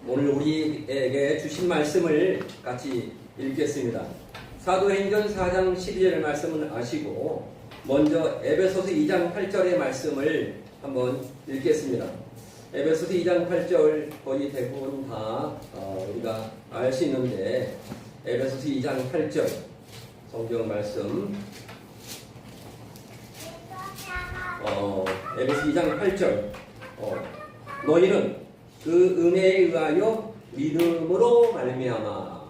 오늘 우리에게 주신 말씀을 같이 읽겠습니다. 사도행전 4장 12절 말씀은 아시고 먼저 에베소서 2장 8절의 말씀을 한번 읽겠습니다. 에베소서 2장 8절 거의 대부분 다 우리가 알 수 있는데 에베소서 2장 8절 성경 말씀 에베소 2장 8절 너희는 그 은혜에 의하여 믿음으로 말미암아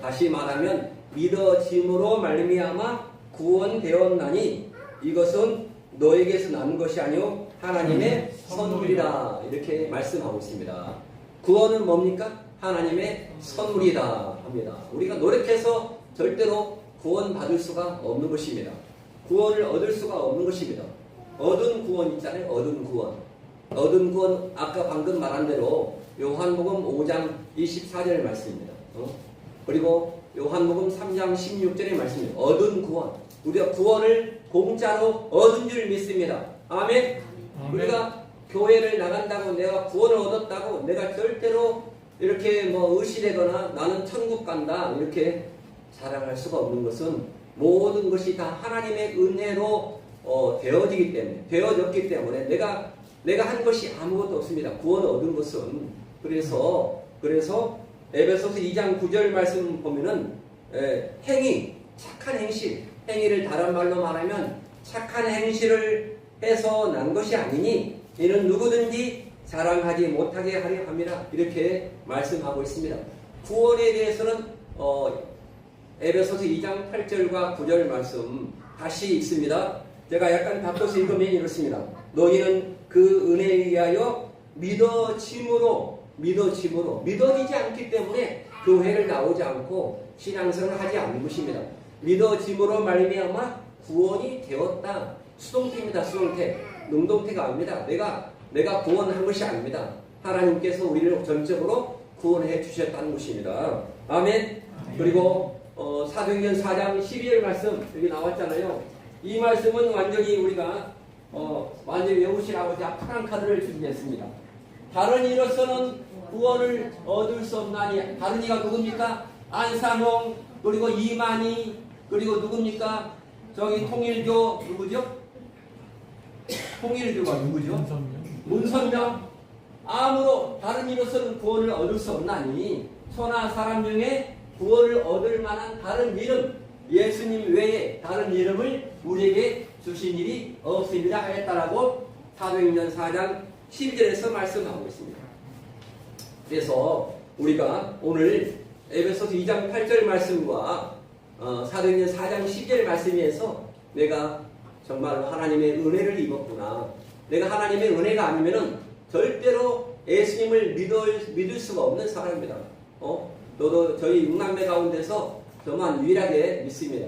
다시 말하면 믿어짐으로 말미암아 구원되었나니 이것은 너에게서 난 것이 아니요 하나님의 선물이다 이렇게 말씀하고 있습니다. 구원은 뭡니까? 하나님의 선물이다 합니다. 우리가 노력해서 절대로 구원받을 수가 없는 것입니다. 구원을 얻을 수가 없는 것입니다. 얻은 구원 있잖아요. 얻은 구원. 얻은 구원 아까 방금 말한 대로 요한복음 5장 24절 말씀입니다. 그리고 요한복음 3장 16절의 말씀입니다. 얻은 구원. 우리가 구원을 공짜로 얻은 줄 믿습니다. 아멘. 우리가 교회를 나간다고 내가 구원을 얻었다고 내가 절대로 이렇게 의시되거나 나는 천국 간다 이렇게 자랑할 수가 없는 것은 모든 것이 다 하나님의 은혜로 되어졌기 때문에 내가 한 것이 아무것도 없습니다. 구원 얻은 것은 그래서 에베소서 2장 9절 말씀 보면은 행위, 착한 행위를 다른 말로 말하면 착한 행실을 해서 난 것이 아니니 이는 누구든지 자랑하지 못하게 하려 함이라 이렇게 말씀하고 있습니다. 구원에 대해서는 에베소서 2장 8절과 9절 말씀 다시 읽습니다. 제가 약간 바꿔서 읽으면 이렇습니다. 너희는 그 은혜에 의하여 믿어지지 않기 때문에 교회를 나오지 않고 신앙생활을 하지 않는 것입니다. 믿어짐으로 말미암아 구원이 되었다. 수동태입니다. 수동태. 능동태가 아닙니다. 내가 구원한 것이 아닙니다. 하나님께서 우리를 전적으로 구원해 주셨다는 것입니다. 아멘. 그리고 사도행전 4장 12절 말씀 여기 나왔잖아요. 이 말씀은 완전히 우리가 완전히 외우시라고 제가 파란 카드를 준비했습니다. 다른 이로서는 구원을 얻을 수 없나니 다른 이가 누굽니까? 안상홍 그리고 이만희 그리고 누굽니까? 저기 통일교 누구죠? 통일교가 누구죠? 문선명 아무로 다른 이로서는 구원을 얻을 수 없나니 천하 사람 중에 구원을 얻을 만한 다른 이름 예수님 외에 다른 이름을 우리에게 주신 일이 없습니다 하였다라고 사도행전 4장 12절에서 말씀하고 있습니다. 그래서 우리가 오늘 에베소서 2장 8절 말씀과 사도행전 4장 12절 말씀에서 내가 정말 하나님의 은혜를 입었구나. 내가 하나님의 은혜가 아니면은 절대로 예수님을 믿을 수가 없는 사람입니다. 너도 저희 6남매 가운데서 저만 유일하게 믿습니다.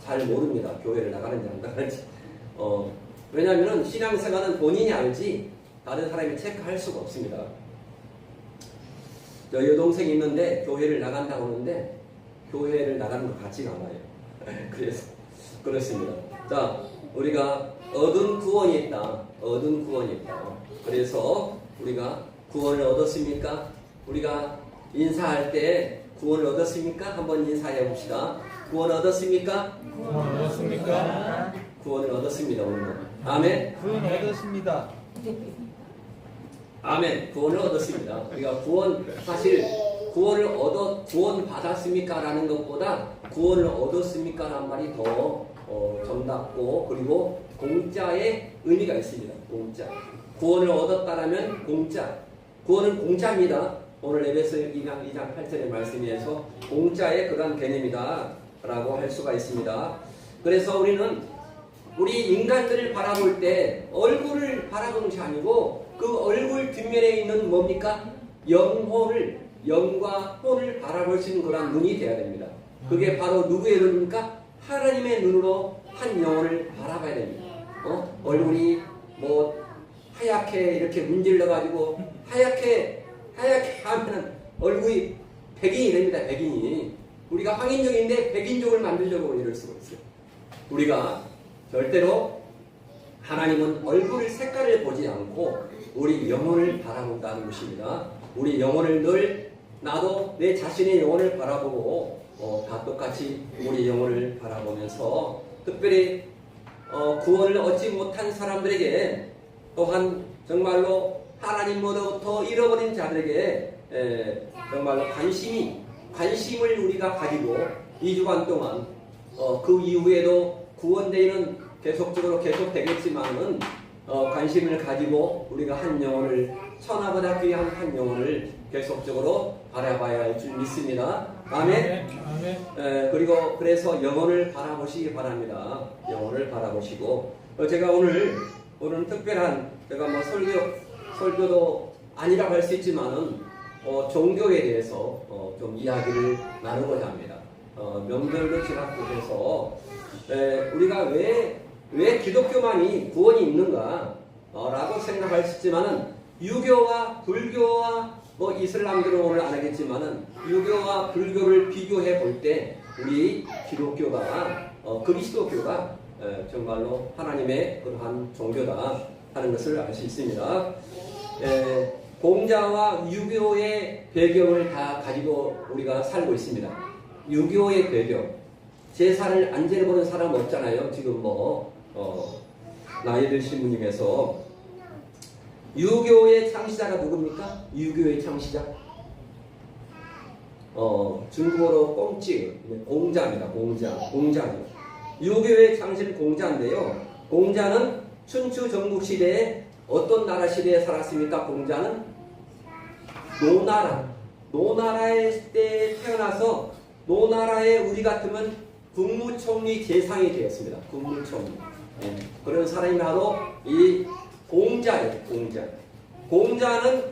잘 모릅니다. 교회를 나가는지 안 나가는지. 왜냐하면 신앙생활은 본인이 알지 다른 사람이 체크할 수가 없습니다. 저 여동생이 있는데 교회를 나간다고 하는데 교회를 나가는 것 같지가 않아요. 그래서 그렇습니다. 자, 우리가 얻은 구원이 있다. 그래서 우리가 구원을 얻었습니까? 우리가 인사할 때 구원을 얻었습니까? 한번 인사해 봅시다. 구원 얻었습니까? 구원 얻었습니까? 구원을 얻었습니다. 오늘. 아멘. 구원 얻었습니다. 아멘. 구원을 얻었습니다. 우리가 사실 구원 받았습니까? 라는 것보다 구원을 얻었습니까? 라는 말이 더 정답고 그리고 공짜의 의미가 있습니다. 공짜. 구원을 얻었다라면 공짜. 구원은 공짜입니다. 오늘 에베소 2장 8절의 말씀에서 공짜의 그런 개념이다 라고 할 수가 있습니다. 그래서 우리는 우리 인간들을 바라볼 때 얼굴을 바라보는 것이 아니고 그 얼굴 뒷면에 있는 뭡니까? 영과 혼을 바라볼 수 있는 그런 눈이 되어야 됩니다. 그게 바로 누구의 눈입니까? 하나님의 눈으로 한 영혼을 바라봐야 됩니다. 얼굴이 하얗게 이렇게 문질러가지고 하얗게 하면은 얼굴이 백인이 됩니다. 백인이. 우리가 황인종인데 백인종을 만들려고 이럴 수가 있어요. 우리가 절대로 하나님은 얼굴 색깔을 보지 않고 우리 영혼을 바라본다는 것입니다. 우리 영혼을 늘 나도 내 자신의 영혼을 바라보고 다 똑같이 우리 영혼을 바라보면서 특별히 구원을 얻지 못한 사람들에게 또한 정말로 하나님으로부터 잃어버린 자들에게 정말로 관심을 우리가 가지고 2주간 동안 그 이후에도 구원대회는 계속적으로 계속되겠지만은 관심을 가지고 우리가 한 영혼을 천하보다 귀한 한 영혼을 계속적으로 바라봐야 할 줄 믿습니다. 아멘. 그리고 그래서 영혼을 바라보시기 바랍니다. 영혼을 바라보시고 제가 오늘은 특별한 제가 뭐 설교도 아니라고 할 수 있지만은 종교에 대해서 좀 이야기를 나누고자 합니다. 명절도 지났고 해서 우리가 왜 기독교만이 구원이 있는가 라고 생각할 수 있지만은 유교와 불교와 뭐 이슬람들은 오늘 안 하겠지만은 유교와 불교를 비교해 볼 때 우리 기독교가 그리스도교가 정말로 하나님의 그러한 종교다 하는 것을 알 수 있습니다. 공자와 유교의 배경을 다 가지고 우리가 살고 있습니다. 유교의 배경, 제사를 안 지내보는 사람 없잖아요. 지금 나이 드신 분님에서 유교의 창시자가 누굽니까? 유교의 창시자? 중국어로 꽁찌, 공자입니다. 공자. 유교의 창시는 공자인데요. 공자는 춘추 전국 시대에 어떤 나라 시대에 살았습니까? 공자는 노나라의 때 태어나서 노나라에 우리 같으면 국무총리 재상이 되었습니다. 국무총리. 그런 사람이 바로 이 공자예요. 공자는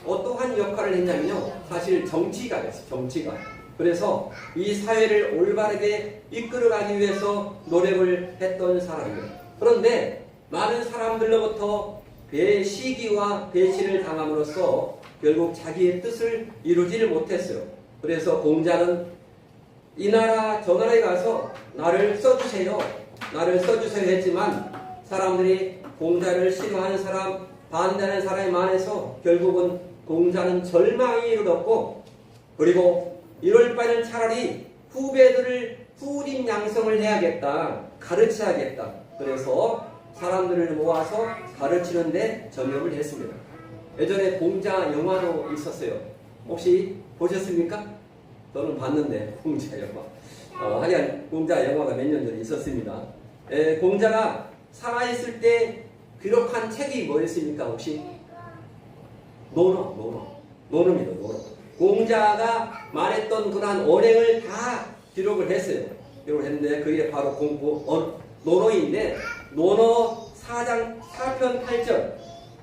어떠한 역할을 했냐면요. 사실 정치가였어요. 정치가. 그래서 이 사회를 올바르게 이끌어가기 위해서 노력을 했던 사람이에요. 그런데 많은 사람들로부터 시기와 배신을 당함으로써 결국 자기의 뜻을 이루지를 못했어요. 그래서 공자는 이 나라 저 나라에 가서 나를 써주세요 했지만 사람들이 공자를 싫어하는 사람, 반대하는 사람이 많아서 결국은 공자는 절망에 이르렀고, 그리고 이럴 바에는 차라리 후배들을 후진 양성을 해야겠다, 가르쳐야겠다. 그래서 사람들을 모아서 가르치는데 전념을 했습니다. 예전에 공자 영화도 있었어요. 혹시 보셨습니까? 저는 봤는데 공자 영화. 하여간 공자 영화가 몇 년 전에 있었습니다. 공자가 살아있을 때 기록한 책이 뭐였습니까? 혹시? 논어입니다. 공자가 말했던 그러한 언행을 다 기록을 했어요. 기록을 했는데 그게 바로 논어인데 논어 4장 4편 8절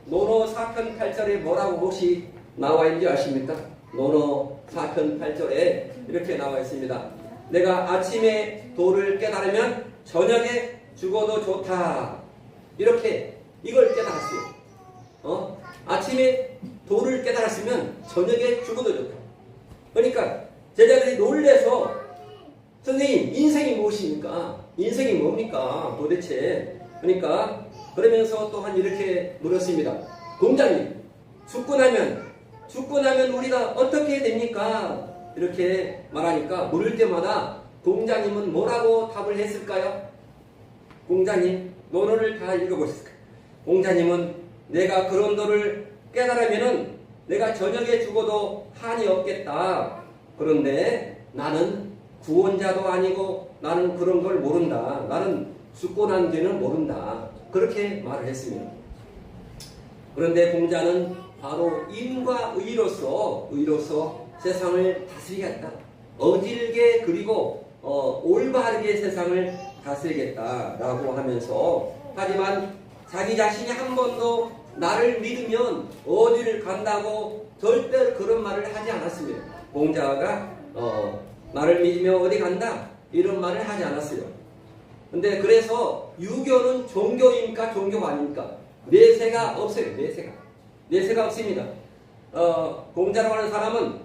논어 4편 8절에 뭐라고 혹시 나와 있는지 아십니까? 논어 4편 8절에 이렇게 나와 있습니다. 내가 아침에 도를 깨달으면 저녁에 죽어도 좋다. 이렇게 이걸 깨달았어요. 아침에 도를 깨달았으면 저녁에 죽어도 좋다. 그러니까 제자들이 놀래서 선생님 인생이 무엇입니까? 인생이 뭡니까? 도대체. 그러니까 그러면서 또한 이렇게 물었습니다. 공자님, 죽고 나면 우리가 어떻게 됩니까? 이렇게 말하니까 물을 때마다 공자님은 뭐라고 답을 했을까요? 공자님, 논어를 다 읽어보셨을까요? 공자님은 내가 그런 도를 깨달으면은 내가 저녁에 죽어도 한이 없겠다. 그런데 나는 구원자도 아니고 나는 그런 걸 모른다. 나는 죽고 난 뒤는 모른다. 그렇게 말을 했습니다. 그런데 공자는 바로 인과 의로서 세상을 다스리겠다. 어질게 그리고 올바르게 세상을 다스리겠다라고 하면서, 하지만 자기 자신이 한 번도 나를 믿으면 어디를 간다고 절대 그런 말을 하지 않았습니다. 공자가 나를 믿으면 어디 간다 이런 말을 하지 않았어요. 근데 그래서 유교는 종교입니까? 종교가 아닙니까? 내세가 없어요. 내세가 없습니다. 공자라고 하는 사람은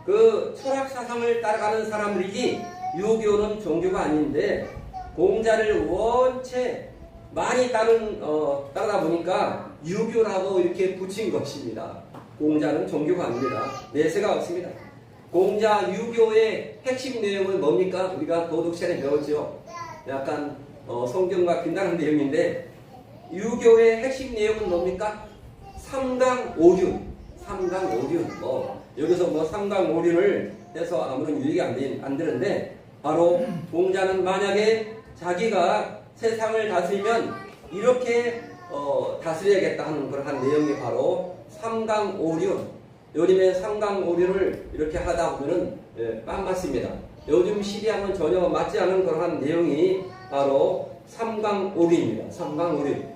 그 철학 사상을 따라가는 사람들이지 유교는 종교가 아닌데, 공자를 원체 많이 따르다 보니까 유교라고 이렇게 붙인 것입니다. 공자는 종교가 아닙니다. 내세가 없습니다. 공자 유교의 핵심 내용은 뭡니까? 우리가 도덕 시간에 배웠죠. 약간 성경과 빈다는 내용인데 유교의 핵심 내용은 뭡니까? 삼강오륜. 여기서 삼강오륜을 해서 아무런 유익이 안 되는데 바로 공자는 만약에 자기가 세상을 다스리면 이렇게 다스려야겠다 하는 그런 내용이 바로 삼강오륜. 요즘에 삼강오륜을 이렇게 하다 보면은 빤 맞습니다. 요즘 시대하고는 전혀 맞지 않은 그러한 내용이 바로 삼강오륜입니다. 삼강오륜.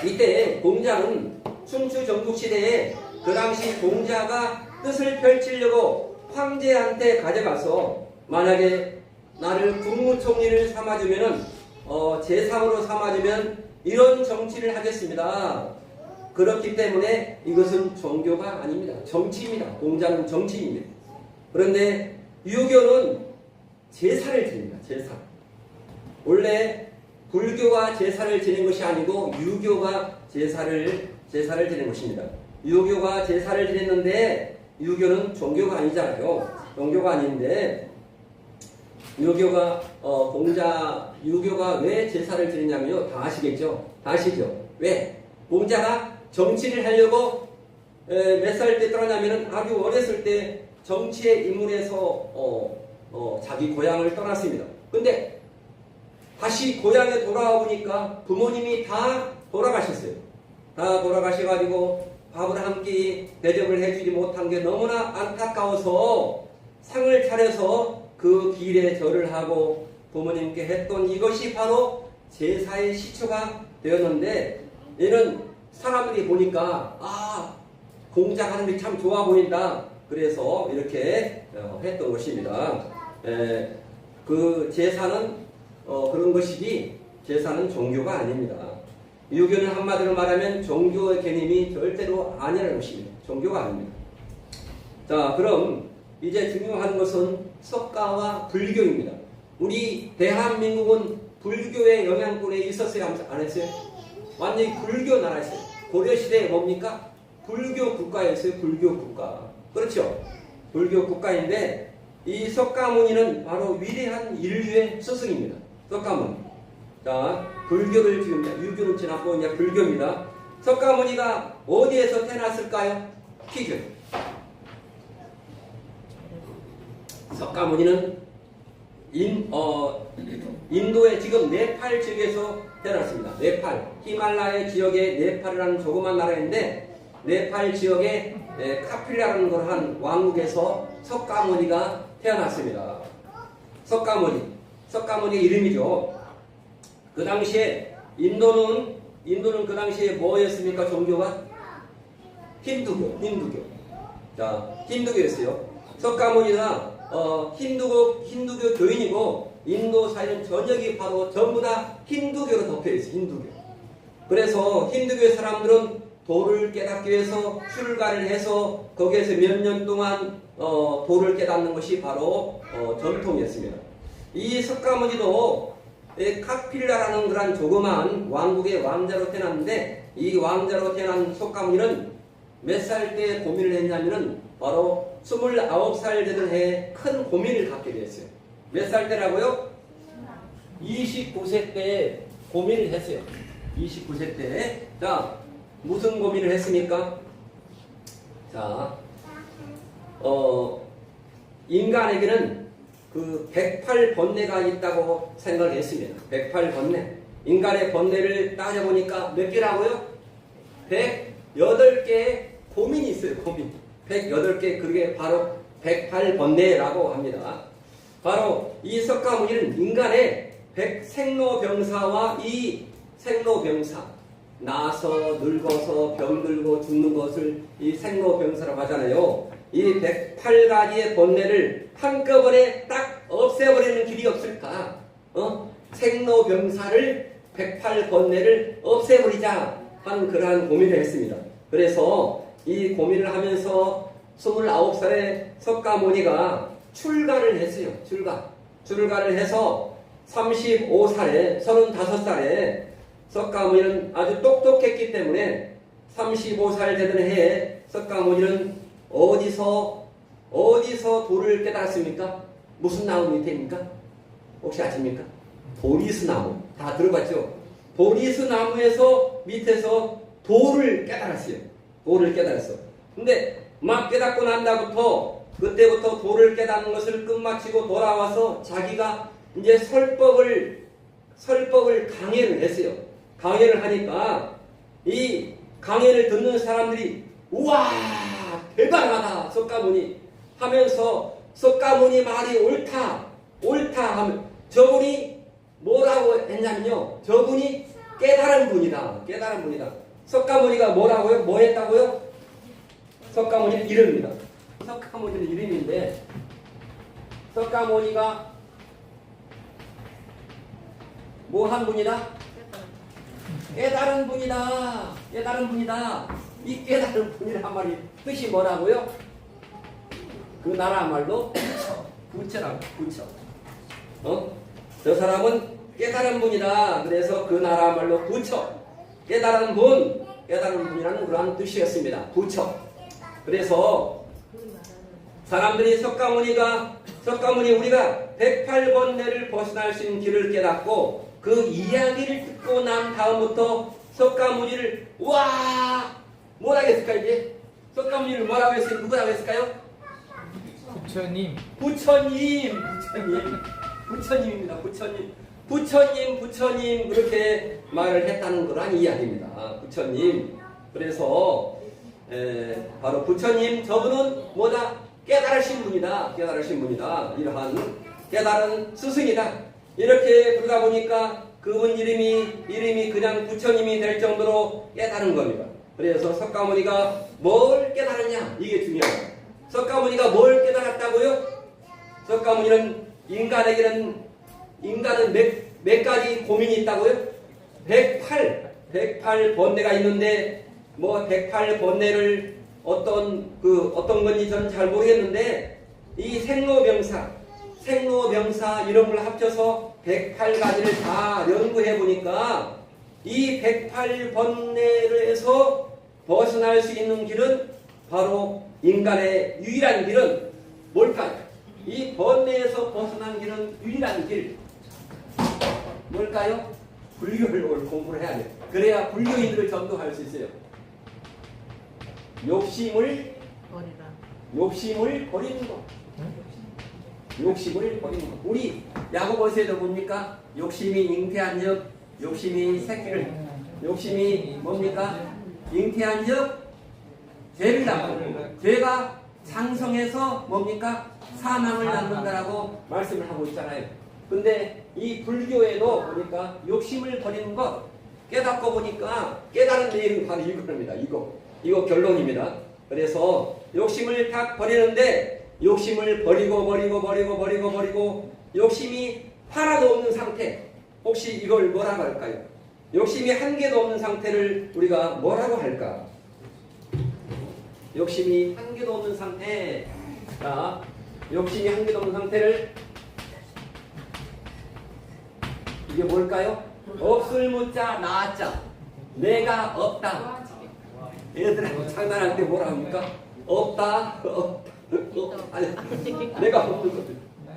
이때 공자는 춘추 전국시대에 그 당시 공자가 뜻을 펼치려고 황제한테 가져가서 만약에 나를 국무총리를 삼아주면은 제3으로 삼아주면 이런 정치를 하겠습니다. 그렇기 때문에 이것은 종교가 아닙니다. 정치입니다. 공자는 정치입니다. 그런데 유교는 제사를 지냅니다. 제사. 원래 불교가 제사를 지낸 것이 아니고 유교가 제사를 지낸 것입니다. 유교가 제사를 지냈는데 유교는 종교가 아니잖아요. 종교가 아닌데 유교가 유교가 왜 제사를 지냈냐면요. 다 아시겠죠? 다 아시죠? 왜? 공자가 정치를 하려고 몇 살 때 떠나냐면은 아주 어렸을 때 정치에 입문해서 자기 고향을 떠났습니다. 근데 다시 고향에 돌아와 보니까 부모님이 다 돌아가셨어요. 다 돌아가셔가지고 밥을 한 끼 대접을 해주지 못한 게 너무나 안타까워서 상을 차려서 그 길에 절을 하고 부모님께 했던 이것이 바로 제사의 시초가 되었는데 이는 사람들이 보니까 공자 하는 게 참 좋아 보인다. 그래서 이렇게 했던 것입니다. 그 제사는 그런 것이지 제사는 종교가 아닙니다. 유교는 한마디로 말하면 종교의 개념이 절대로 아니라는 것입니다. 종교가 아닙니다. 자, 그럼 이제 중요한 것은 석가와 불교입니다. 우리 대한민국은 불교의 영향권에 있었어요? 안 했어요? 완전히 불교 나라였어요. 고려시대에 뭡니까? 불교 국가였어요. 불교 국가. 그렇죠? 불교 국가인데 이 석가모니는 바로 위대한 인류의 스승입니다. 석가모니. 자, 불교를 지금 유교는 지났고 이제 불교입니다. 석가모니가 어디에서 태어났을까요? 퀴즈. 석가모니는 인도의 지금 네팔 지역에서 태어났습니다. 네팔, 히말라야 지역의 네팔이라는 조그만 나라인데 네팔 지역의 카필라라는 그러한 왕국에서 석가모니가 태어났습니다. 석가모니 이름이죠. 그 당시에 인도는 그 당시에 뭐였습니까? 종교가 힌두교. 자, 힌두교였어요. 석가모니가 힌두교 교인이고 인도 사회는 전역이 바로 전부 다 힌두교로 덮여있어요. 힌두교. 그래서 힌두교 사람들은 도를 깨닫기 위해서 출가를 해서 거기에서 몇 년 동안 도를 깨닫는 것이 바로 전통이었습니다. 이 석가모니도 카필라라는 그런 조그만 왕국의 왕자로 태어났는데 이 왕자로 태어난 석가모니는 몇 살 때 고민을 했냐면은 바로 29살 되던 해에 큰 고민을 갖게 됐어요. 몇 살 때라고요? 29세 때 고민을 했어요. 29세 때. 자, 무슨 고민을 했습니까? 자, 인간에게는 그 108번뇌가 있다고 생각을 했습니다. 108번뇌. 인간의 번뇌를 따져보니까 몇 개라고요? 108개의 고민이 있어요. 고민. 108개, 그게 바로 108번뇌라고 합니다. 바로 이 석가모니는 인간의 생로병사와 이 생로병사, 나서 늙어서 병들고 죽는 것을 이 생로병사라고 하잖아요. 이 108가지의 번뇌를 한꺼번에 딱 없애버리는 길이 없을까? 생로병사를 108번뇌를 없애버리자 하는 그러한 고민을 했습니다. 그래서 이 고민을 하면서 29살의 석가모니가 출가를 했어요. 출가를 해서 35살에 35살에 석가모니는 아주 똑똑했기 때문에 35살 되던 해에 석가모니는 어디서 도를 깨달았습니까? 무슨 나무 밑에입니까? 혹시 아십니까? 도리스 나무. 다 들어봤죠? 도리스 나무에서 밑에서 도를 깨달았어요. 도를 깨달았어. 근데 막 깨닫고 난다부터 그때부터 도를 깨닫는 것을 끝마치고 돌아와서 자기가 이제 설법을 강연을 했어요. 강연을 하니까 이 강연을 듣는 사람들이 우와 대단하다 석가모니 하면서 석가모니 말이 옳다 하면 저분이 뭐라고 했냐면요. 저분이 깨달은 분이다. 석가모니가 뭐라고요? 뭐 했다고요? 석가모니 이름입니다. 석가모니는 이름인데 석가모니가 뭐 한 분이다? 깨달은 분이다. 이 깨달은 분이란 말이 뜻이 뭐라고요? 그 나라 말로 부처라고. 부처. 저 사람은 깨달은 분이다. 그래서 그 나라 말로 부처. 깨달은 분이라는 그러한 뜻이었습니다. 부처. 그래서 사람들이 석가모니 우리가 108번뇌를 벗어날 수 있는 길을 깨닫고 그 이야기를 듣고 난 다음부터 석가모니를 뭐라고 했을까요? 이제 석가모니를 뭐라고 했어요? 누구라고 했을까요? 부처님입니다. 부처님 그렇게 말을 했다는 그러한 이야기입니다. 부처님. 그래서 바로 부처님 저분은 뭐다? 깨달으신 분이다. 이러한 깨달은 스승이다. 이렇게 그러다 보니까 그분 이름이 그냥 부처님이 될 정도로 깨달은 겁니다. 그래서 석가모니가 뭘 깨달았냐? 이게 중요하다. 석가모니가 뭘 깨달았다고요? 석가모니는 인간은 몇 가지 고민이 있다고요? 108 번뇌가 있는데 뭐 108 번뇌를 어떤 건지 저는 잘 모르겠는데 이 생로병사 이런 걸 합쳐서 108가지를 다 연구해 보니까 이 108 번뇌에서 벗어날 수 있는 길은 바로 인간의 유일한 길은 뭘까요? 이 번뇌에서 벗어난 길은 유일한 길 뭘까요? 불교를 공부를 해야 돼요. 그래야 불교인들을 전도할 수 있어요. 욕심을 버리는 것. 우리 야고보서에도 봅니까? 욕심이 잉태한 적, 욕심이 새끼를, 욕심이 뭡니까? 잉태한 적, 죄를 낳고, 죄가 장성해서 뭡니까? 사망을 낳는다라고 말씀을 하고 있잖아요. 근데 이 불교에도 보니까 욕심을 버리는 것, 깨닫고 보니까 깨달은 내용이 바로 이겁니다. 이거 결론입니다. 그래서 욕심을 딱 버리는데 욕심을 버리고 욕심이 하나도 없는 상태. 혹시 이걸 뭐라고 할까요? 욕심이 한 개도 없는 상태를 우리가 뭐라고 할까? 욕심이 한 개도 없는 상태. 자, 욕심이 한 개도 없는 상태를 이게 뭘까요? 없을 무자 나자. 내가 없다. 얘들하고 장난할 때 뭐라 합니까? 없다. 아니,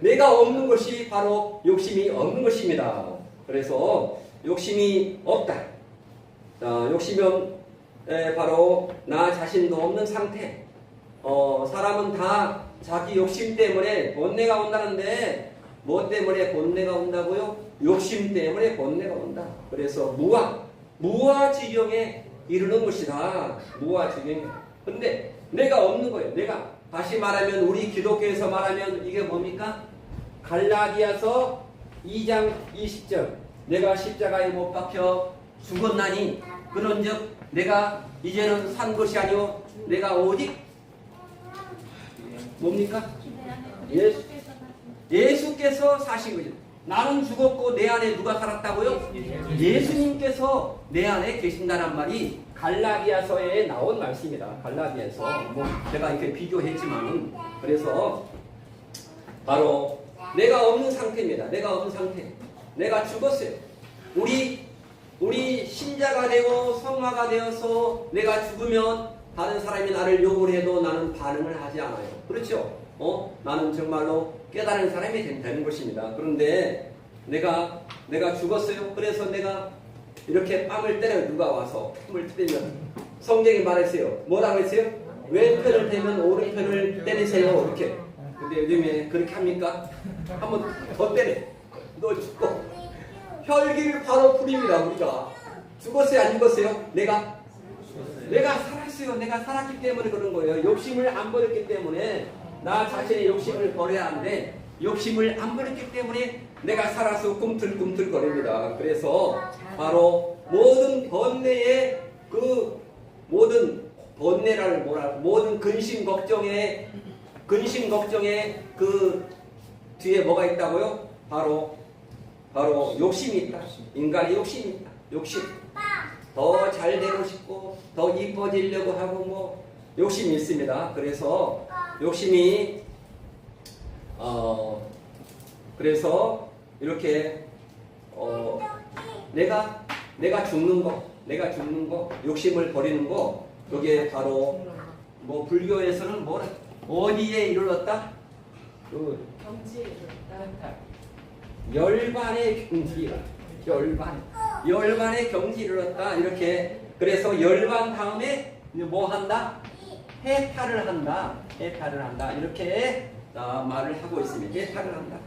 내가 없는 것이 바로 욕심이 없는 것입니다. 그래서 욕심이 없다. 자, 욕심은 바로 나 자신도 없는 상태. 사람은 다 자기 욕심 때문에 번뇌가 온다는데 뭐 때문에 번뇌가 온다고요? 욕심 때문에 번뇌가 온다. 그래서 무아지경에 이르는 것이다. 무아지경에. 근데 내가 없는 거예요. 내가 다시 말하면 우리 기독교에서 말하면 이게 뭡니까? 갈라디아서 2장 20절. 내가 십자가에 못 박혀 죽었나니 그런즉 내가 이제는 산 것이 아니오 내가 오직 뭡니까? 예수께서 사신 거죠. 나는 죽었고 내 안에 누가 살았다고요? 예수님께서 내 안에 계신다는 말이 갈라디아서에 나온 말씀입니다. 갈라디아서 뭐 제가 이렇게 비교했지만은 그래서 바로 내가 없는 상태입니다. 내가 없는 상태. 내가 죽었어요. 우리 신자가 되고 성화가 되어서 내가 죽으면 다른 사람이 나를 욕을 해도 나는 반응을 하지 않아요. 그렇죠? 나는 정말로 깨달은 사람이 된다는 것입니다. 그런데 내가 죽었어요. 그래서 내가 이렇게 뺨을 때려 누가 와서 뺨을 때리면 성경이 말했어요. 뭐라고 했어요? 왼편을 대면 오른편을 때리세요. 이렇게. 근데 요즘에 그렇게 합니까? 한번 더 때려. 너 죽고. 혈기를 바로 부립니다. 우리가. 죽었어요? 안 죽었어요? 내가 살았어요. 내가 살았기 때문에 그런 거예요. 욕심을 안 버렸기 때문에 나 자신의 욕심을 버려야 하는데 욕심을 안 버렸기 때문에 내가 살아서 꿈틀꿈틀거립니다. 그래서 바로 모든 번뇌의 모든 근심 걱정의 그 뒤에 뭐가 있다고요? 바로 욕심이 있다. 인간의 욕심이 있다. 욕심. 더 잘 되고 싶고 더 이뻐지려고 하고 뭐 욕심이 있습니다. 그래서 욕심이 그래서 이렇게 내가 죽는 거 욕심을 버리는 거 그게 바로 뭐 불교에서는 어디에 이르렀다? 경지에 이르렀다. 열반의 경지. 열반의 경지에 이르렀다. 이렇게 그래서 열반 다음에 뭐 한다? 해탈을 한다. 이렇게 말을 하고 있습니다. 해탈을 한다.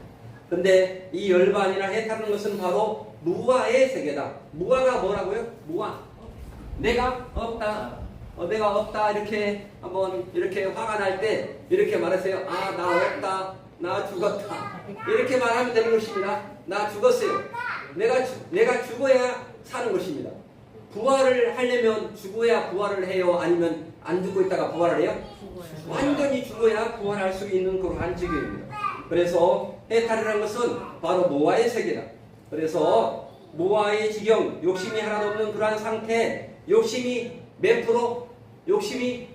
근데 이 열반이나 해탈하는 것은 바로 무아의 세계다. 무아가 뭐라고요? 무아. 내가 없다. 이렇게 한번 이렇게 화가 날 때 이렇게 말하세요. 나 없다. 나 죽었다. 이렇게 말하면 되는 것입니다. 나 죽었어요. 내가 죽어야 사는 것입니다. 부활을 하려면 죽어야 부활을 해요? 아니면 안 죽고 있다가 부활을 해요? 완전히 죽어야 부활할 수 있는 그러한 지경입니다. 그래서 해탈이라는 것은 바로 무아의 세계다. 그래서 무아의 지경, 욕심이 하나도 없는 그러한 상태, 욕심이 몇 프로? 욕심이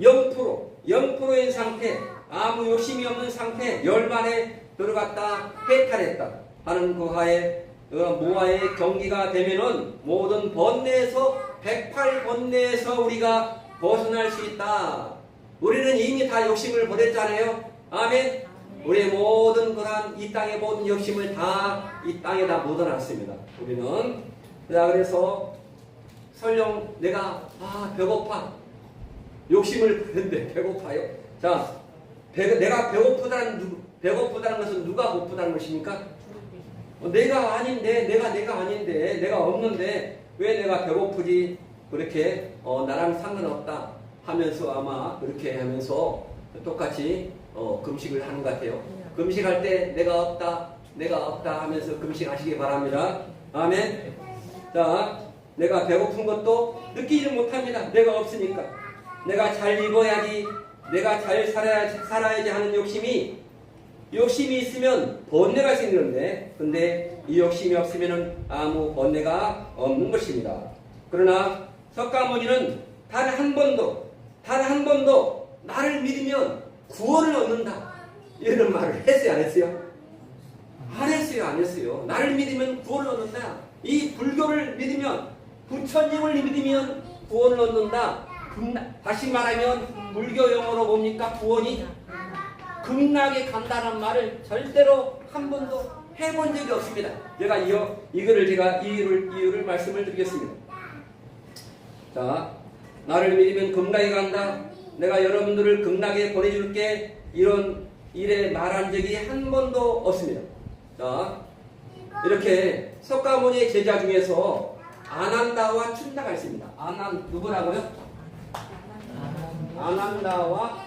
0%인 상태, 아무 욕심이 없는 상태, 열반에 들어갔다 해탈했다 하는 그 하에 무아의 경기가 되면은 모든 번뇌에서 108번뇌에서 우리가 벗어날 수 있다. 우리는 이미 다 욕심을 버렸잖아요. 아멘. 우리의 모든 그런 이 땅의 모든 욕심을 다 이 땅에다 묻어놨습니다. 우리는 그래서 설령 내가 배고파 욕심을 부렸는데 배고파요. 자, 내가 배고프다는 것은 누가 고프다는 것입니까? 내가 아닌데 내가 없는데 왜 내가 배고프지? 그렇게 나랑 상관없다 하면서 아마 그렇게 하면서 똑같이 금식을 하는 것 같아요. 금식할 때 내가 없다 하면서 금식하시기 바랍니다. 아멘. 자, 내가 배고픈 것도 느끼지 못합니다. 내가 없으니까. 내가 잘 입어야지, 내가 잘 살아야지 하는 욕심이 있으면 번뇌가 생기는데, 근데 이 욕심이 없으면 아무 번뇌가 없는 것입니다. 그러나 석가모니는 단 한 번도 나를 믿으면 구원을 얻는다, 이런 말을 했어요, 안 했어요? 안 했어요. 나를 믿으면 구원을 얻는다. 이 불교를 믿으면, 부처님을 믿으면 구원을 얻는다. 다시 말하면 불교 용어로 뭡니까? 구원이 극락에 간다는 말을 절대로 한 번도 해본 적이 없습니다. 제가 이유를 말씀을 드리겠습니다. 자, 나를 믿으면 극락에 간다. 내가 여러분들을 극락에 보내줄게. 이런 일에 말한 적이 한 번도 없습니다. 자, 이렇게 석가모니의 제자 중에서 아난다와 춘다가 있습니다. 누구라고요? 아난다와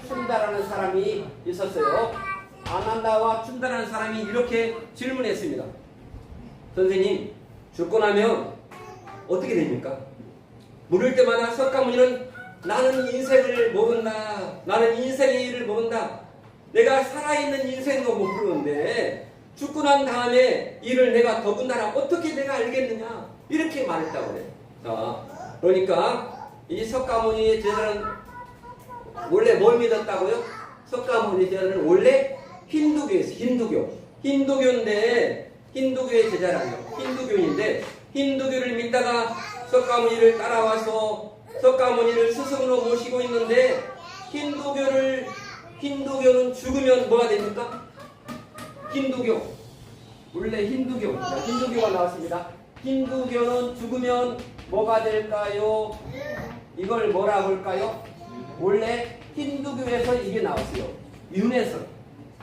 춘다라는 사람이 있었어요. 아난다와 춘다라는 사람이 이렇게 질문했습니다. 선생님, 죽고 나면 어떻게 됩니까? 물을 때마다 석가모니는 나는 인생을 모른다. 나는 인생의 일을 모른다. 내가 살아있는 인생도 못 모르는데 죽고 난 다음에 일을 내가 더군다나 어떻게 내가 알겠느냐, 이렇게 말했다고 그래요. 자, 그러니까 이 석가모니의 제자는 원래 뭘 믿었다고요? 석가모니 제자는 원래 힌두교였어요. 힌두교인데 힌두교의 제자라요. 힌두교인데 힌두교를 믿다가 석가모니를 따라와서 석가모니를 스승으로 모시고 있는데 힌두교는 죽으면 뭐가 됩니까? 힌두교. 원래 힌두교. 자, 힌두교가 나왔습니다. 힌두교는 죽으면 뭐가 될까요? 이걸 뭐라고 할까요? 원래 힌두교에서 이게 나왔어요. 윤회설.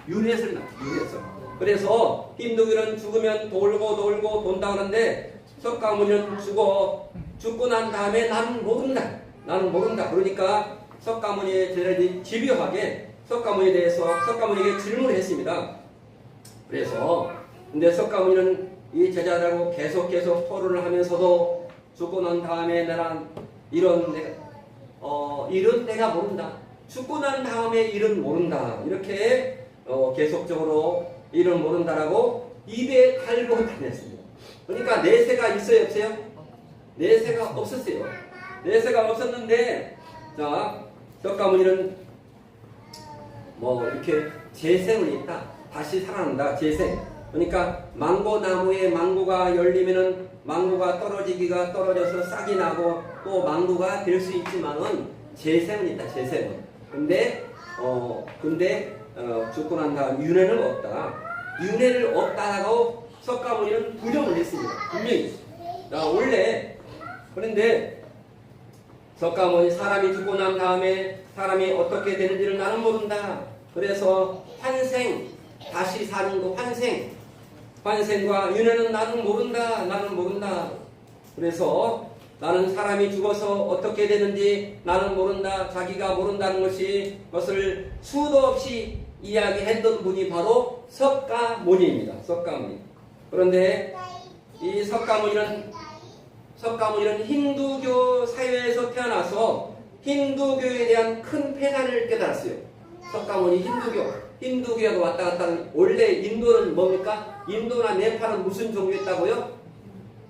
윤회설이 나왔어요. 윤회설. 그래서 힌두교는 죽으면 돌고 돈다 그러는데 석가모니는 죽고 난 다음에 나는 모른다. 그러니까 석가모니의 제자들이 집요하게 석가모니에 대해서 석가모니에게 질문을 했습니다. 그래서 근데 석가모니는 이 제자들하고 계속 토론을 하면서도 죽고 난 다음에 나는 일은 내가 모른다. 죽고 난 다음에 일은 모른다. 이렇게 계속적으로 일은 모른다라고 입에 달고 다녔습니다. 그러니까 내세가 있어요, 없어요? 내세가 없었어요. 내세가 없었는데, 자, 석가모니는 뭐 이렇게 재생을 있다. 다시 살아난다. 재생. 그러니까 망고나무에 망고가 열리면은 망고가 떨어져서 싹이 나고 또 망고가 될 수 있지만은 재생은 있다. 재생은. 근데 죽고 난 다음 윤회는 없다. 윤회를 없다라고 석가모니는 부정을 했습니다. 분명히. 자, 원래 그런데 석가모니 사람이 죽고 난 다음에 사람이 어떻게 되는지를 나는 모른다. 그래서 환생, 다시 사는 거 환생과 윤회는 나는 모른다. 그래서 나는 사람이 죽어서 어떻게 되는지 나는 모른다. 자기가 모른다는 것을 수도 없이 이야기했던 분이 바로 석가모니입니다. 석가모니. 그런데 이 석가모니는 힌두교 사회에서 태어나서 힌두교에 대한 큰 폐단을 깨달았어요. 석가모니 힌두교가 왔다 갔다 하는, 원래 인도는 뭡니까? 인도나 네팔은 무슨 종교였다고요?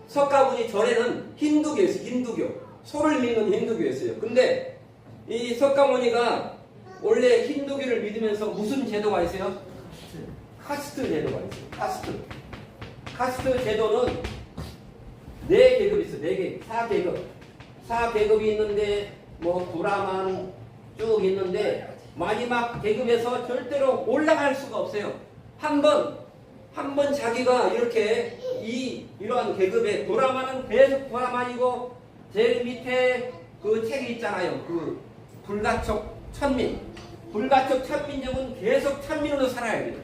석가모니 전에는 힌두교였어요. 힌두교. 소를 믿는 힌두교였어요. 근데 이 석가모니가 원래 힌두교를 믿으면서 무슨 제도가 있어요? 카스트 제도가 있어요. 카스트 제도는 4계급이 있어요. 4계급이 있는데 뭐 브라만 쭉 있는데 마지막 계급에서 절대로 올라갈 수가 없어요. 한 번 자기가 이렇게 이러한 계급에 브라만은 계속 브라만이고 제일 밑에 그 책이 있잖아요. 그 불가촉 천민족은 계속 천민으로 살아야 돼요.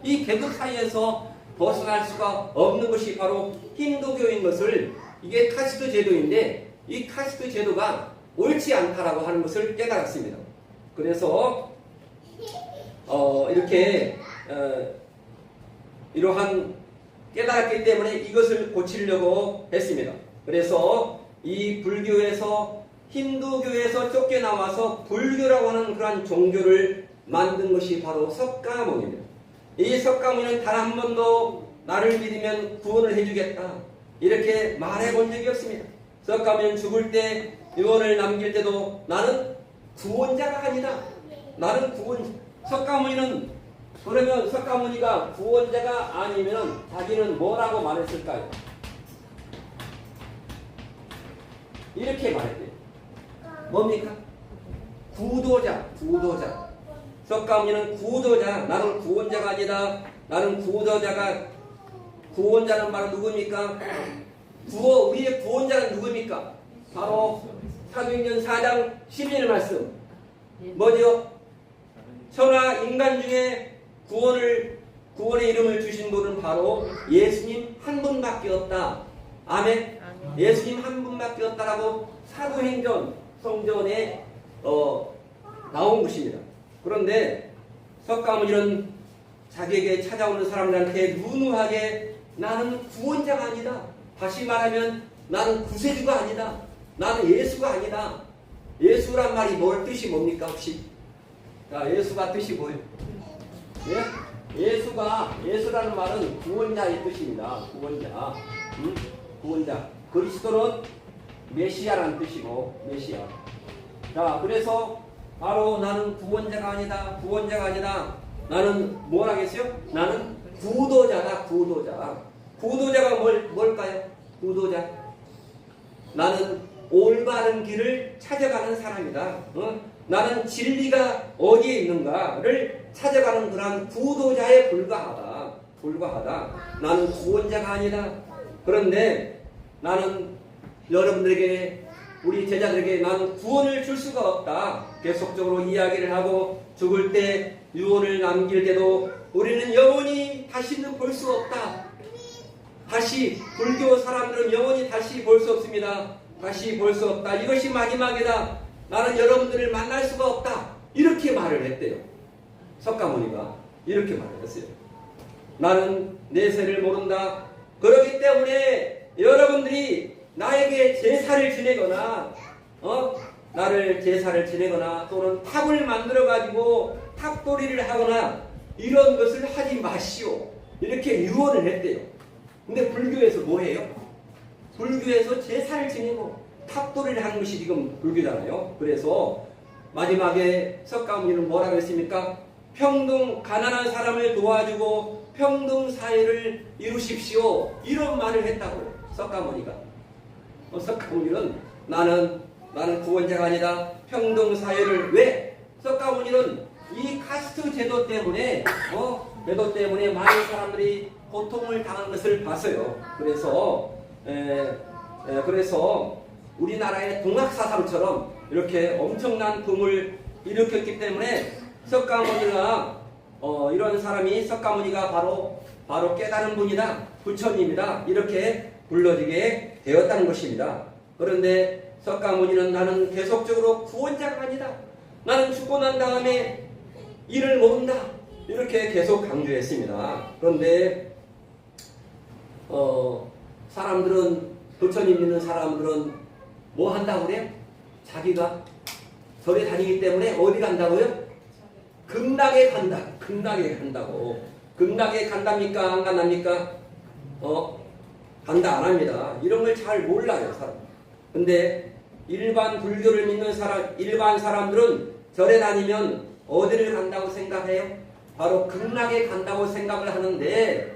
이 계급 사이에서 벗어날 수가 없는 것이 바로 힌두교인 것을, 이게 카스트 제도인데 이 카스트 제도가 옳지 않다라고 하는 것을 깨달았습니다. 그래서 이러한 깨달았기 때문에 이것을 고치려고 했습니다. 그래서 이 불교에서 힌두교에서 쫓겨나와서 불교라고 하는 그러한 종교를 만든 것이 바로 석가모니입니다. 이 석가모니는 단 한 번도 나를 믿으면 구원을 해주겠다 이렇게 말해본 적이 없습니다. 석가모니는 죽을 때 유언을 남길 때도 나는 구원자가 아니다. 그러면 석가모니가 구원자가 아니면 자기는 뭐라고 말했을까요? 이렇게 말했대요. 뭡니까? 구도자. 석가모니는 구도자. 나는 구원자가 아니다. 나는 구원자는 바로 누굽니까? 우리의 구원자는 누굽니까? 바로 사도행전 4장 11절 말씀. 뭐죠? 천하 인간 중에 구원의 이름을 주신 분은 바로 예수님 한 분밖에 없다. 아멘. 예수님 한 분밖에 없다라고 사도행전 성전에 나온 것입니다. 그런데 석가모니는 자기에게 찾아오는 사람들한테 누누하게 나는 구원자가 아니다. 다시 말하면 나는 구세주가 아니다. 나는 예수가 아니다. 예수란 말이 뜻이 뭡니까 혹시? 자, 예수가 뜻이 뭐예요? 예? 예수라는 말은 구원자의 뜻입니다. 구원자. 그리스도는 메시아라는 뜻이고, 메시아. 자, 그래서 바로 나는 구원자가 아니다. 나는 뭐라겠어요? 나는 구도자다. 구도자가 뭘까요? 구도자. 나는 올바른 길을 찾아가는 사람이다. 나는 진리가 어디에 있는가를 찾아가는 그런 구도자에 불과하다. 나는 구원자가 아니다. 그런데 나는 여러분들에게, 우리 제자들에게 나는 구원을 줄 수가 없다. 계속적으로 이야기를 하고 죽을 때 유언을 남길 때도 우리는 영원히 다시는 볼 수 없다. 다시 불교 사람들은 영원히 다시 볼 수 없습니다. 다시 볼 수 없다. 이것이 마지막이다. 나는 여러분들을 만날 수가 없다. 이렇게 말을 했대요. 석가모니가 이렇게 말을 했어요. 나는 내세를 모른다. 그렇기 때문에 여러분들이 나에게 제사를 지내거나 나를 제사를 지내거나 또는 탑을 만들어 가지고 탑돌이를 하거나 이런 것을 하지 마시오. 이렇게 유언을 했대요. 근데 불교에서 뭐 해요? 불교에서 제사를 지내고 탑돌이를 하는 것이 지금 불교잖아요. 그래서 마지막에 석가모니는 뭐라고 했습니까? 가난한 사람을 도와주고 평등 사회를 이루십시오. 이런 말을 했다고요. 석가모니가. 석가모니는 나는 구원자가 아니다. 평등 사회를 왜? 석가모니는 이 카스트 제도 때문에 많은 사람들이 고통을 당한 것을 봤어요. 그래서 우리나라의 동학사상처럼 이렇게 엄청난 붐을 일으켰기 때문에 석가모니가 이런 사람이 석가모니가 바로 깨달은 분이다, 부처님이다 이렇게 불러지게 되었다는 것입니다. 그런데 석가모니는 나는 계속적으로 구원자가 아니다. 나는 죽고 난 다음에 일을 모른다. 이렇게 계속 강조했습니다. 그런데 사람들은, 부처님 믿는 사람들은 뭐 한다고 그래요? 자기가 절에 다니기 때문에 어디 간다고요? 극락에 간다. 극락에 간다고. 극락에 간답니까? 안 간답니까? 간다 안 합니다. 이런 걸 잘 몰라요, 사람. 근데 일반 불교를 믿는 일반 사람들은 절에 다니면 어디를 간다고 생각해요? 바로 극락에 간다고 생각을 하는데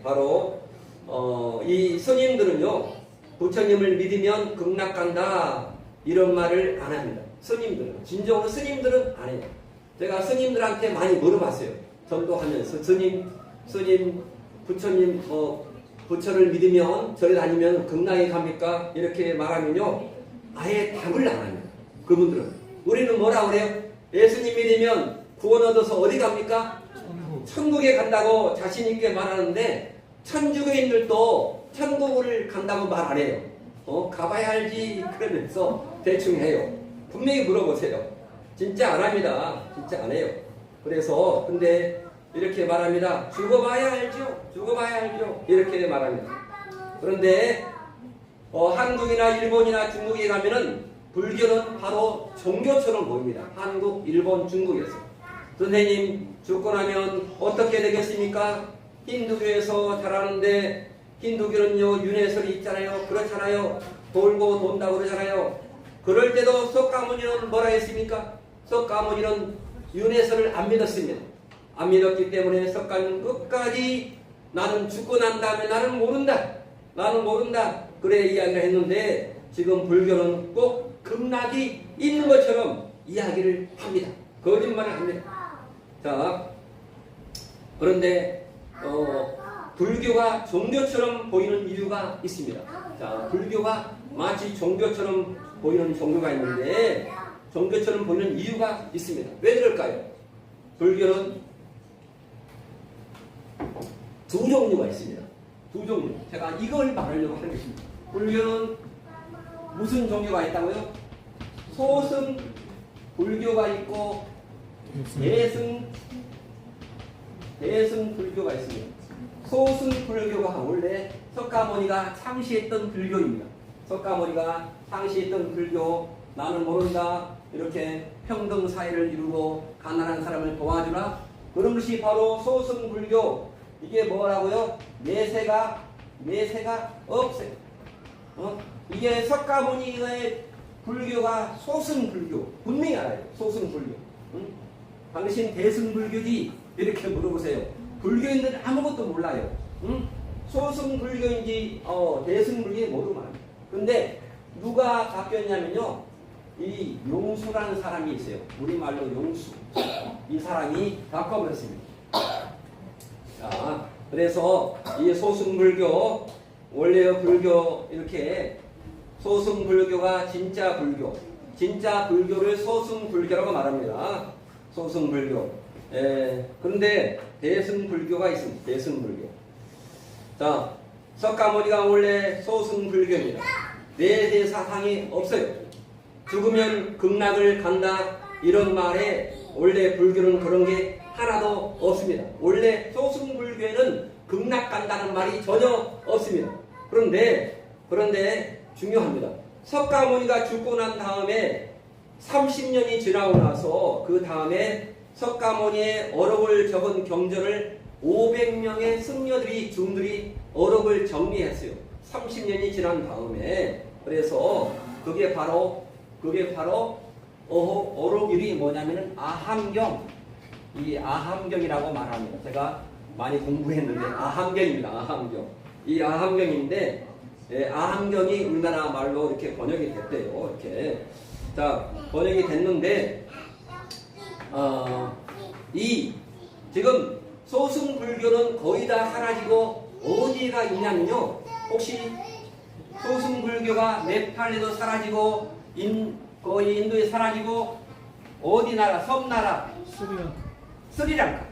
바로 이 스님들은요, 부처님을 믿으면 극락 간다 이런 말을 안 합니다. 스님들은, 진정으로 스님들은 안 해요. 제가 스님들한테 많이 물어봤어요. 전도하면서 스님 부처님 부처를 믿으면 절에 다니면 극락에 갑니까? 이렇게 말하면요, 아예 답을 안 합니다. 그분들은. 우리는 뭐라 그래요? 예수님 믿으면 구원 얻어서 어디 갑니까? 천국에 간다고 자신 있게 말하는데 천주교인들도 천국을 간다고 말 안 해요. 가봐야 알지 그러면서 대충 해요. 분명히 물어보세요. 진짜 안 합니다. 진짜 안 해요. 그래서 근데 이렇게 말합니다. 죽어봐야 알죠. 죽어봐야 알죠. 이렇게 말합니다. 그런데 한국이나 일본이나 중국에 가면은 불교는 바로 종교처럼 보입니다. 한국, 일본, 중국에서. 선생님 죽고 나면 어떻게 되겠습니까? 힌두교에서 잘하는데 힌두교는요 윤회설이 있잖아요. 그렇잖아요. 돌고 돈다고 그러잖아요. 그럴 때도 석가모니는 뭐라 했습니까? 석가모니는 윤회설을 안 믿었습니다. 안 믿었기 때문에 석가모니는 끝까지 나는 죽고 난 다음에 나는 모른다 그래 이야기를 했는데 지금 불교는 꼭 극락이 있는 것처럼 이야기를 합니다. 거짓말을 합니다. 자, 그런데 불교가 종교처럼 보이는 이유가 있습니다. 자, 불교가 마치 종교처럼 보이는 종교가 있는데 종교처럼 보이는 이유가 있습니다. 왜 그럴까요? 불교는 두 종류가 있습니다. 두 종류. 제가 이걸 말하려고 하는 것입니다. 불교는 무슨 종교가 있다고요? 소승 불교가 있고 대승 불교가 있습니다. 소승 불교가 원래 석가모니가 창시했던 불교입니다. 석가모니가 창시했던 불교, 나는 모른다, 이렇게 평등 사회를 이루고 가난한 사람을 도와주라, 그런 것이 바로 소승 불교. 이게 뭐라고요? 내세가 없어요. 이게 석가모니의 불교가 소승 불교. 분명히 알아요. 소승 불교. 당신 대승 불교지? 이렇게 물어보세요. 불교인들은 아무것도 몰라요. 소승불교인지 대승불교인지 모두 말합니다. 근데 누가 바뀌었냐면요, 이 용수라는 사람이 있어요. 우리말로 용수. 이 사람이 바꿔버렸습니다. 자, 그래서 이 소승불교, 원래의 불교, 이렇게 소승불교가 진짜 불교, 진짜 불교를 소승불교라고 말합니다. 소승불교. 그런데 대승불교가 있습니다. 대승불교. 자, 석가모니가 원래 소승불교입니다. 내세 사상이 없어요. 죽으면 극락을 간다, 이런 말에 원래 불교는 그런 게 하나도 없습니다. 원래 소승불교에는 극락 간다는 말이 전혀 없습니다. 그런데 중요합니다. 석가모니가 죽고 난 다음에 30년이 지나고 나서 그 다음에 석가모니의 어록을 적은 경전을 500명의 승려들이 중들이 어록을 정리했어요. 30년이 지난 다음에. 그래서 그게 바로 어록일이 뭐냐면은 아함경, 이 아함경이라고 말합니다. 제가 많이 공부했는데 아함경입니다. 아함경. 이 아함경인데, 아함경이 우리나라 말로 이렇게 번역이 됐대요. 이렇게. 자, 번역이 됐는데, 지금 소승불교는 거의 다 사라지고 어디가 있냐면요. 혹시 소승불교가 네팔에도 사라지고 거의 인도에 사라지고 어디 나라? 섬나라? 스리랑카.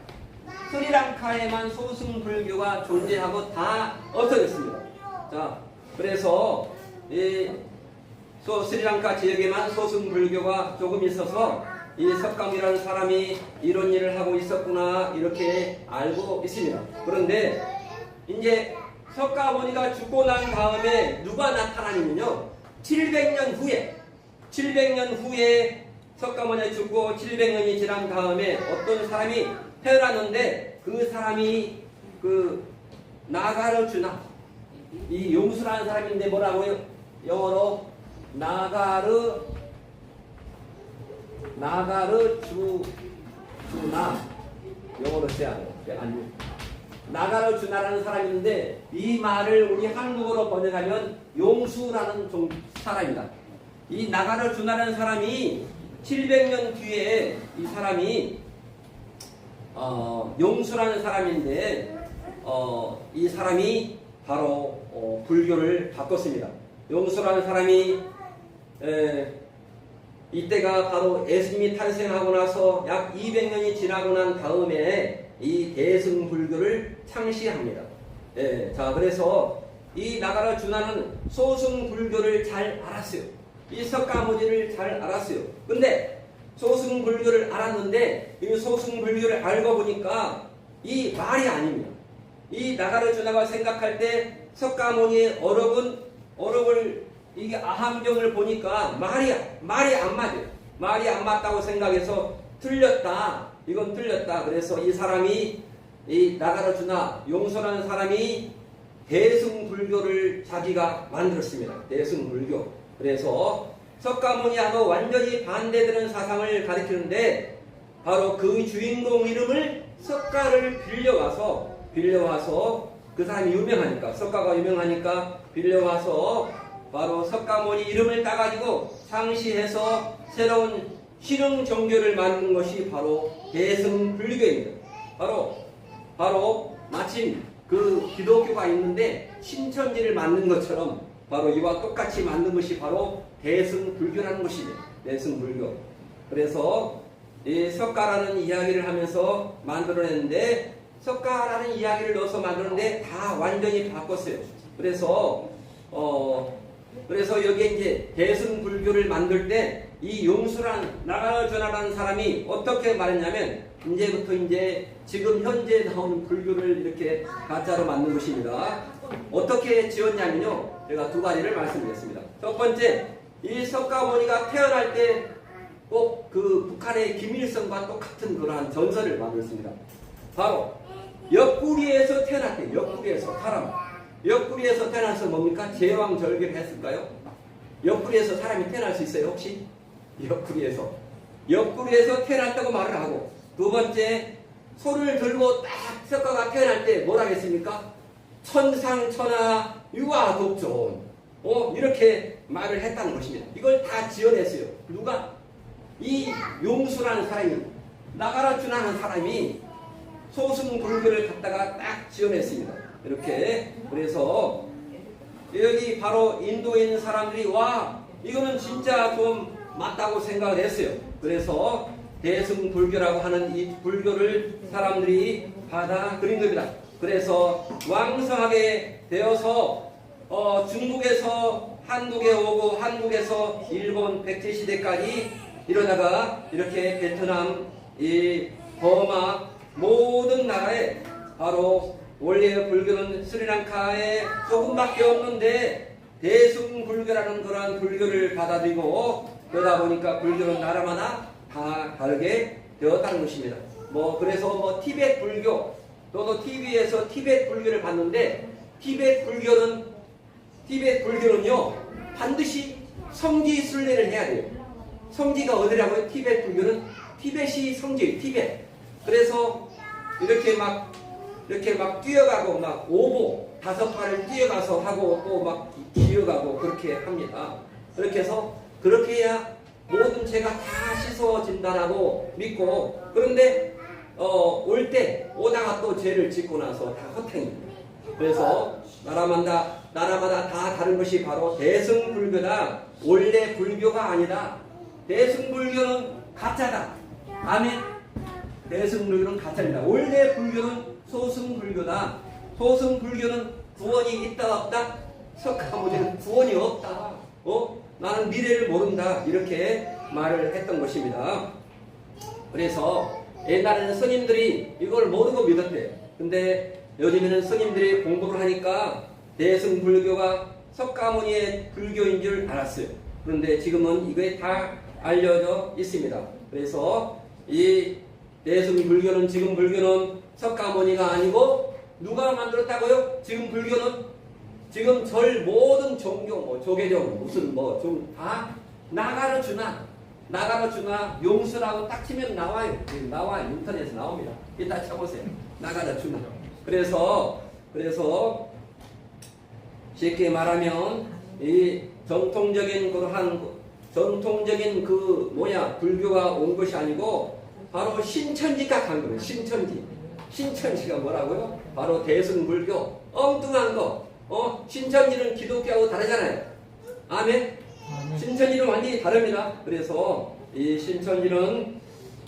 스리랑카에만 소승불교가 존재하고 다 없어졌습니다. 자, 그래서 스리랑카 지역에만 소승불교가 조금 있어서 이 석가모니라는 사람이 이런 일을 하고 있었구나, 이렇게 알고 있습니다. 그런데 이제 석가모니가 죽고 난 다음에 누가 나타나냐면요, 700년 후에 석가모니가 죽고 700년이 지난 다음에 어떤 사람이 태어났는데, 그 사람이 그 나가르주나, 이 용수라는 사람인데 뭐라고요? 영어로 나가르주나, 영어로 써야 돼요. 아니요. 나가르주나라는 사람인데, 이 말을 우리 한국어로 번역하면 용수라는 사람이다. 이 나가르주나라는 사람이 700년 뒤에 이 사람이 용수라는 사람인데, 이 사람이 바로 불교를 바꿨습니다. 용수라는 사람이 이때가 바로 예수님이 탄생하고 나서 약 200년이 지나고 난 다음에 이 대승불교를 창시합니다. 자, 그래서 이 나가르주나는 소승불교를 잘 알았어요. 이 석가모니를 잘 알았어요. 근데 소승불교를 알았는데 이 소승불교를 알고 보니까 이 말이 아닙니다. 이 나가르주나가 생각할 때 석가모니의 어록을 이게 아함경을 보니까 말이 안 맞아요. 말이 안 맞다고 생각해서 틀렸다. 이건 틀렸다. 그래서 이 사람이, 이 나가르주나 용서라는 사람이 대승불교를 자기가 만들었습니다. 대승불교. 그래서 석가모니하고 완전히 반대되는 사상을 가리키는데, 바로 그 주인공 이름을 석가를 빌려와서 그 사람이 유명하니까, 석가가 유명하니까 빌려와서 바로 석가모니 이름을 따가지고 상시해서 새로운 신흥 종교를 만든 것이 바로 대승불교입니다. 바로 마침 그 기독교가 있는데 신천지를 만든 것처럼 바로 이와 똑같이 만든 것이 바로 대승불교라는 것이죠. 대승불교. 그래서 이 석가라는 이야기를 하면서 만들어냈는데, 석가라는 이야기를 넣어서 만드는데 다 완전히 바꿨어요. 그래서 여기에 이제 대승불교를 만들 때 이 나가르주나라는 사람이 어떻게 말했냐면, 이제부터 이제 지금 현재 나오는 불교를 이렇게 가짜로 만든 것입니다. 어떻게 지었냐면요, 제가 두 가지를 말씀드리겠습니다. 첫 번째, 이 석가모니가 태어날 때 꼭 그 북한의 김일성과 똑같은 그러한 전설을 만들었습니다. 바로 옆구리에서 태어났대요. 옆구리에서 태어나서 뭡니까? 제왕절개를 했을까요? 옆구리에서 사람이 태어날 수 있어요, 혹시? 옆구리에서 태어났다고 말을 하고, 두 번째, 손을 들고 딱 석가가 태어날 때 뭐라 했습니까? 천상천하 유아 독존 이렇게 말을 했다는 것입니다. 이걸 다 지어냈어요. 누가? 이 용수라는 사람이, 나가라주라는 사람이 소승불교를 갖다가 딱 지어냈습니다. 이렇게. 그래서 여기 바로 인도에 있는 사람들이 와, 이거는 진짜 좀 맞다고 생각을 했어요. 그래서 대승불교라고 하는 이 불교를 사람들이 받아들인 겁니다. 그래서 왕성하게 되어서 중국에서 한국에 오고 한국에서 일본 백제시대까지 이러다가 이렇게 베트남, 이 버마 모든 나라에 바로 원래 불교는 스리랑카에 조금밖에 없는데 대승불교라는 그러한 불교를 받아들이고 그러다 보니까 불교는 나라마다 다 다르게 되었다는 것입니다. 그래서 티베트 불교, 저도 TV에서 티베트 불교를 봤는데 티베트 불교는요 반드시 성지 순례를 해야 돼요. 성지가 어디라고요? 티베트 불교는 티벳이 성지예요. 티베트. 그래서 이렇게 막 뛰어가고 막 오보 5발을 뛰어가서 하고 또 막 기어가고 그렇게 합니다. 그렇게 해서 그렇게 해야 모든 죄가 다 씻어진다라고 믿고, 그런데 오다가 또 죄를 짓고 나서 다 허탕입니다. 그래서 나라마다 다 다른 것이 바로 대승불교다. 원래 불교가 아니다. 대승불교는 가짜다. 아멘. 대승불교는 가짜입니다. 원래 불교는 소승불교다. 소승불교는 구원이 있다 없다? 석가모니는 구원이 없다. 나는 미래를 모른다. 이렇게 말을 했던 것입니다. 그래서 옛날에는 스님들이 이걸 모르고 믿었대요. 근데 요즘에는 스님들이 공부를 하니까 대승불교가 석가모니의 불교인 줄 알았어요. 그런데 지금은 이게 다 알려져 있습니다. 그래서 이 대승불교는, 지금 불교는 석가모니가 아니고 누가 만들었다고요? 지금 불교는 지금 절 모든 종교, 조계종, 무슨 좀 다 나가르주나 용수라고 딱 치면 나와요. 인터넷에 나옵니다. 이따 쳐보세요. 나가르주나. 그래서 쉽게 말하면 이 정통적인 불교가 온 것이 아니고 바로 신천지가 간 거예요. 신천지가 뭐라고요? 바로 대승불교. 엉뚱한 거. 신천지는 기독교하고 다르잖아요. 아멘? 신천지는 완전히 다릅니다. 그래서 이 신천지는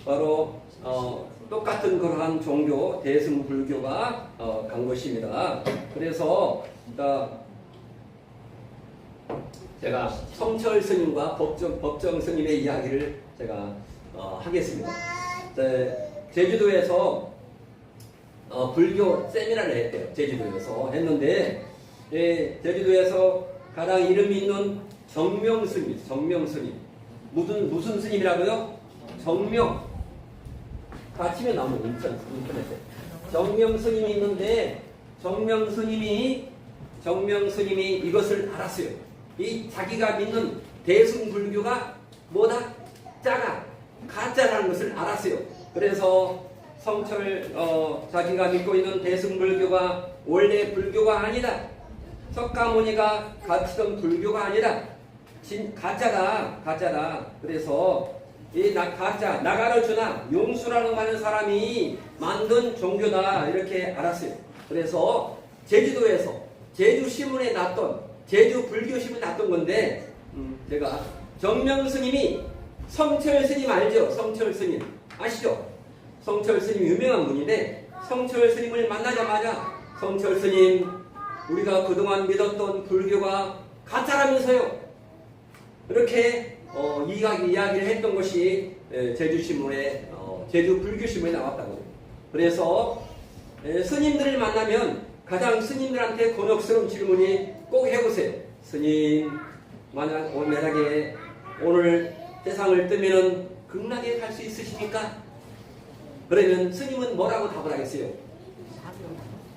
바로 똑같은 그러한 종교 대승불교가 간 것입니다. 그래서 제가 성철 스님과 법정 스님의 이야기를 제가 하겠습니다. 제주도에서 불교 세미나를 했대요. 제주도에서 했는데 제주도에서 가장 이름이 있는 정명 스님. 무슨 스님이라고요? 정명. 다 치면 나오는 인터넷에. 정명 스님이 있는데 정명 스님이 이것을 알았어요. 이 자기가 믿는 대승불교가 뭐다? 가짜라는 것을 알았어요. 그래서 자기가 믿고 있는 대승불교가 원래 불교가 아니다. 석가모니가 가르치던 불교가 아니라 가짜다. 그래서 이 가짜, 나가르주나 용수라고 하는 사람이 만든 종교다. 이렇게 알았어요. 그래서 제주도에서 제주신문에 났던, 제주 불교신문에 났던 건데, 제가 정명 스님이 성철 스님 알죠? 성철 스님 아시죠? 성철 스님 유명한 분인데, 성철 스님을 만나자마자 성철 스님, 우리가 그동안 믿었던 불교가 가짜라면서요. 이렇게 이야기를 했던 것이 제주신문에, 제주 불교신문에 나왔다고. 그래서 스님들을 만나면 가장 스님들한테 곤혹스러운 질문이 꼭 해보세요. 스님, 만약에 오늘 세상을 뜨면은 극락에 갈 수 있으십니까? 그러면 스님은 뭐라고 답을 하겠어요?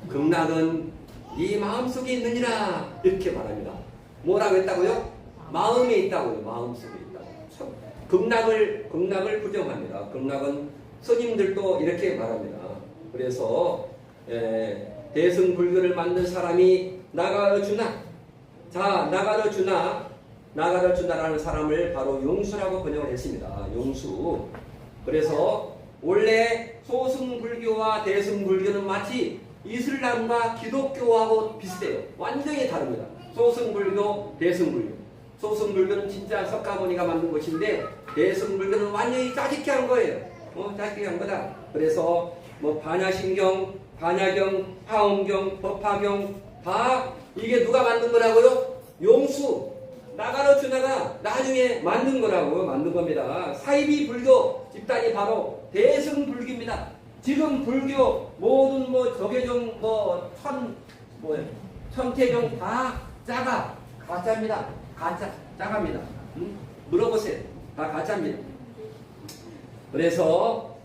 극락은 네 마음속에 있느니라. 이렇게 말합니다. 뭐라고 했다고요? 마음에 있다고요. 마음속에 있다고. 극락을 부정합니다. 극락은 스님들도 이렇게 말합니다. 그래서 대승불교를 만든 사람이 나가르주나. 자, 나가르주나라는 사람을 바로 용수라고 번역을 했습니다. 용수. 그래서 원래 소승불교와 대승불교는 마치 이슬람과 기독교하고 비슷해요. 완전히 다릅니다. 소승불교, 대승불교. 소승불교는 진짜 석가모니가 만든 것인데 대승불교는 완전히 짜집게 한 거예요. 짜집게 한 거다. 그래서 뭐 반야신경, 반야경, 화엄경, 법화경 다 이게 누가 만든 거라고요? 용수, 나가르주나가 나중에 만든 거라고 만든 겁니다. 사이비 불교 집단이 바로 대승불교입니다. 지금 불교 모든 조계종 천태종 다 가짜입니다. 짜갑니다. 물어보세요. 다 가짜입니다. 그래서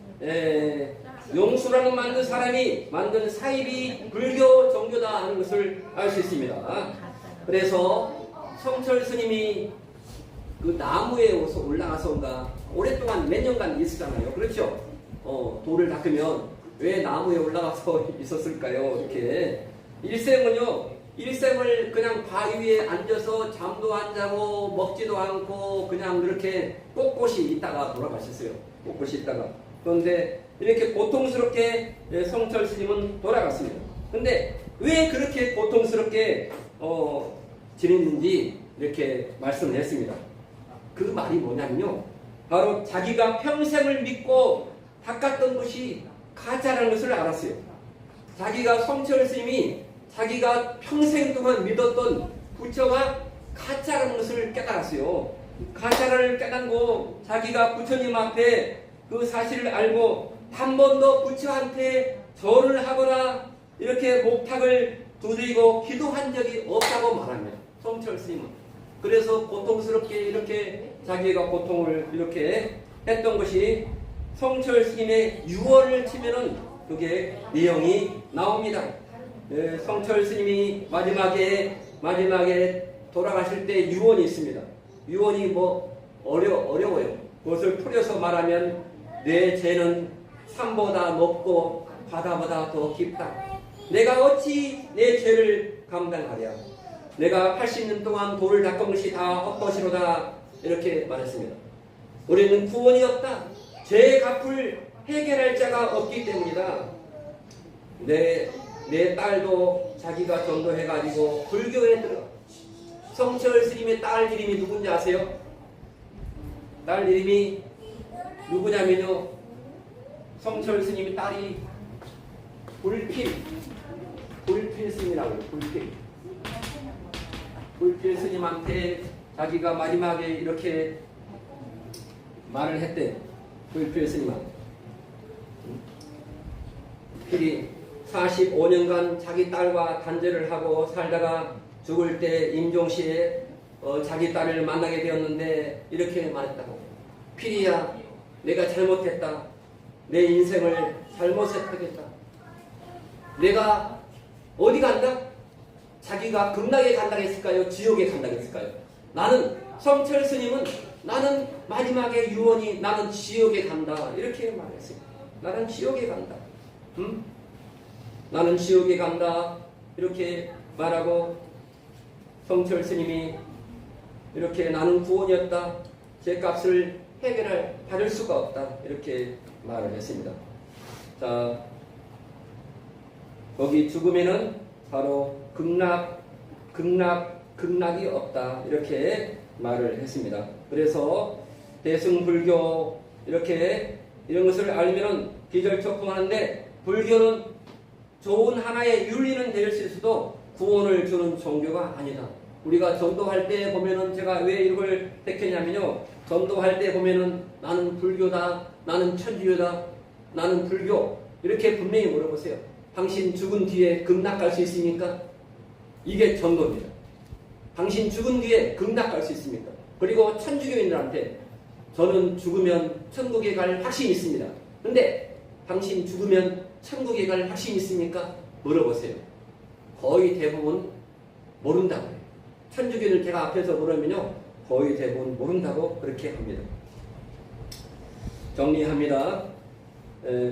용수라는 만든 사람이 만든 사이비 불교 종교다 하는 것을 알 수 있습니다. 그래서 성철 스님이 그 나무에 올라가서인가 오랫동안 몇 년간 있었잖아요. 그렇죠? 돌을 닦으면 왜 나무에 올라가서 있었을까요? 이렇게 일생을 그냥 바위 위에 앉아서 잠도 안 자고 먹지도 않고 그냥 이렇게 꼿꼿이 있다가 돌아가셨어요. 꼿꼿이 있다가. 그런데 이렇게 고통스럽게 성철 스님은 돌아갔습니다. 근데 왜 그렇게 고통스럽게 지냈는지 이렇게 말씀을 했습니다. 그 말이 뭐냐면요. 바로 자기가 평생을 믿고 닦았던 것이 가짜라는 것을 알았어요. 자기가 성철 스님이 자기가 평생 동안 믿었던 부처가 가짜라는 것을 깨달았어요. 가짜를 깨닫고 자기가 부처님 앞에 그 사실을 알고 한 번도 부처한테 절을 하거나 이렇게 목탁을 두드리고 기도한 적이 없다고 말합니다. 성철 스님은. 그래서 고통스럽게 이렇게 자기가 고통을 이렇게 했던 것이 성철 스님의 유언을 치면은 그게 내용이 나옵니다. 성철 스님이 마지막에 돌아가실 때 유언이 있습니다. 유언이 어려워요. 그것을 풀어서 말하면 내 죄는 산보다 높고 바다보다 더 깊다. 내가 어찌 내 죄를 감당하랴. 내가 80년 동안 돌을 닦은 것이 다 헛것이로다. 이렇게 말했습니다. 우리는 구원이 없다. 죄 갚을 해결할 자가 없기 때문이다. 내 딸도 자기가 전도해가지고 불교에 들어가. 성철 스님의 딸 이름이 누군지 아세요? 딸 이름이 누구냐면요. 성철 스님의 딸이 불필 스님이라고 해요. 불필 스님한테 자기가 마지막에 이렇게 말을 했대. 불필 스님한테. 필이 45년간 자기 딸과 단절을 하고 살다가 죽을 때 임종시에 자기 딸을 만나게 되었는데 이렇게 말했다고. 필이야, 내가 잘못했다. 내 인생을 잘못했겠다. 내가 어디 간다? 자기가 극락에 간다고 했을까요? 지옥에 간다고 했을까요? 나는 성철 스님은 나는 마지막에 유언이 나는 지옥에 간다. 이렇게 말했어요. 나는 지옥에 간다. 나는 지옥에 간다. 이렇게 말하고 성철 스님이 이렇게 나는 구원이었다. 죄값을 받을 수가 없다. 이렇게 말을 했습니다. 자, 거기 죽음에는 바로 극락이 없다. 이렇게 말을 했습니다. 그래서 대승불교 이런 것을 알면은 기절초풍하는데 불교는 좋은 하나의 윤리는 될 수 있어도 구원을 주는 종교가 아니다. 우리가 전도할 때 보면은 제가 왜 이걸 택했냐면요. 전도할 때 보면은 나는 불교다, 나는 천주교다, 나는 불교 이렇게 분명히 물어보세요. 당신 죽은 뒤에 극락 갈 수 있습니까? 이게 전도입니다. 당신 죽은 뒤에 극락 갈 수 있습니까? 그리고 천주교인들한테 저는 죽으면 천국에 갈 확신이 있습니다. 근데 당신 죽으면 천국에 갈 확신이 있습니까? 물어보세요. 거의 대부분 모른다고 해요. 천주교인을 제가 앞에서 물으면요. 거의 대부분 모른다고 그렇게 합니다. 정리합니다.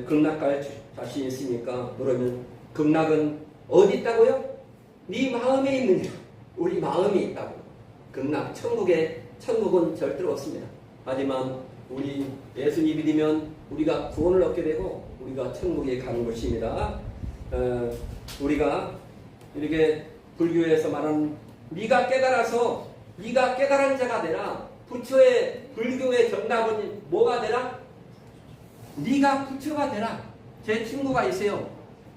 극락 갈 자신 있습니까? 그러면 극락은 어디 있다고요? 네 마음에 있느니라. 우리 마음이 있다고. 그러나 천국은 절대로 없습니다. 하지만 우리 예수님 믿으면 우리가 구원을 얻게 되고 우리가 천국에 가는 것입니다. 우리가 이렇게 불교에서 말하는 네가 깨달은 자가 되라. 부처의 불교의 정답은 뭐가 되라? 네가 부처가 되라. 제 친구가 있어요.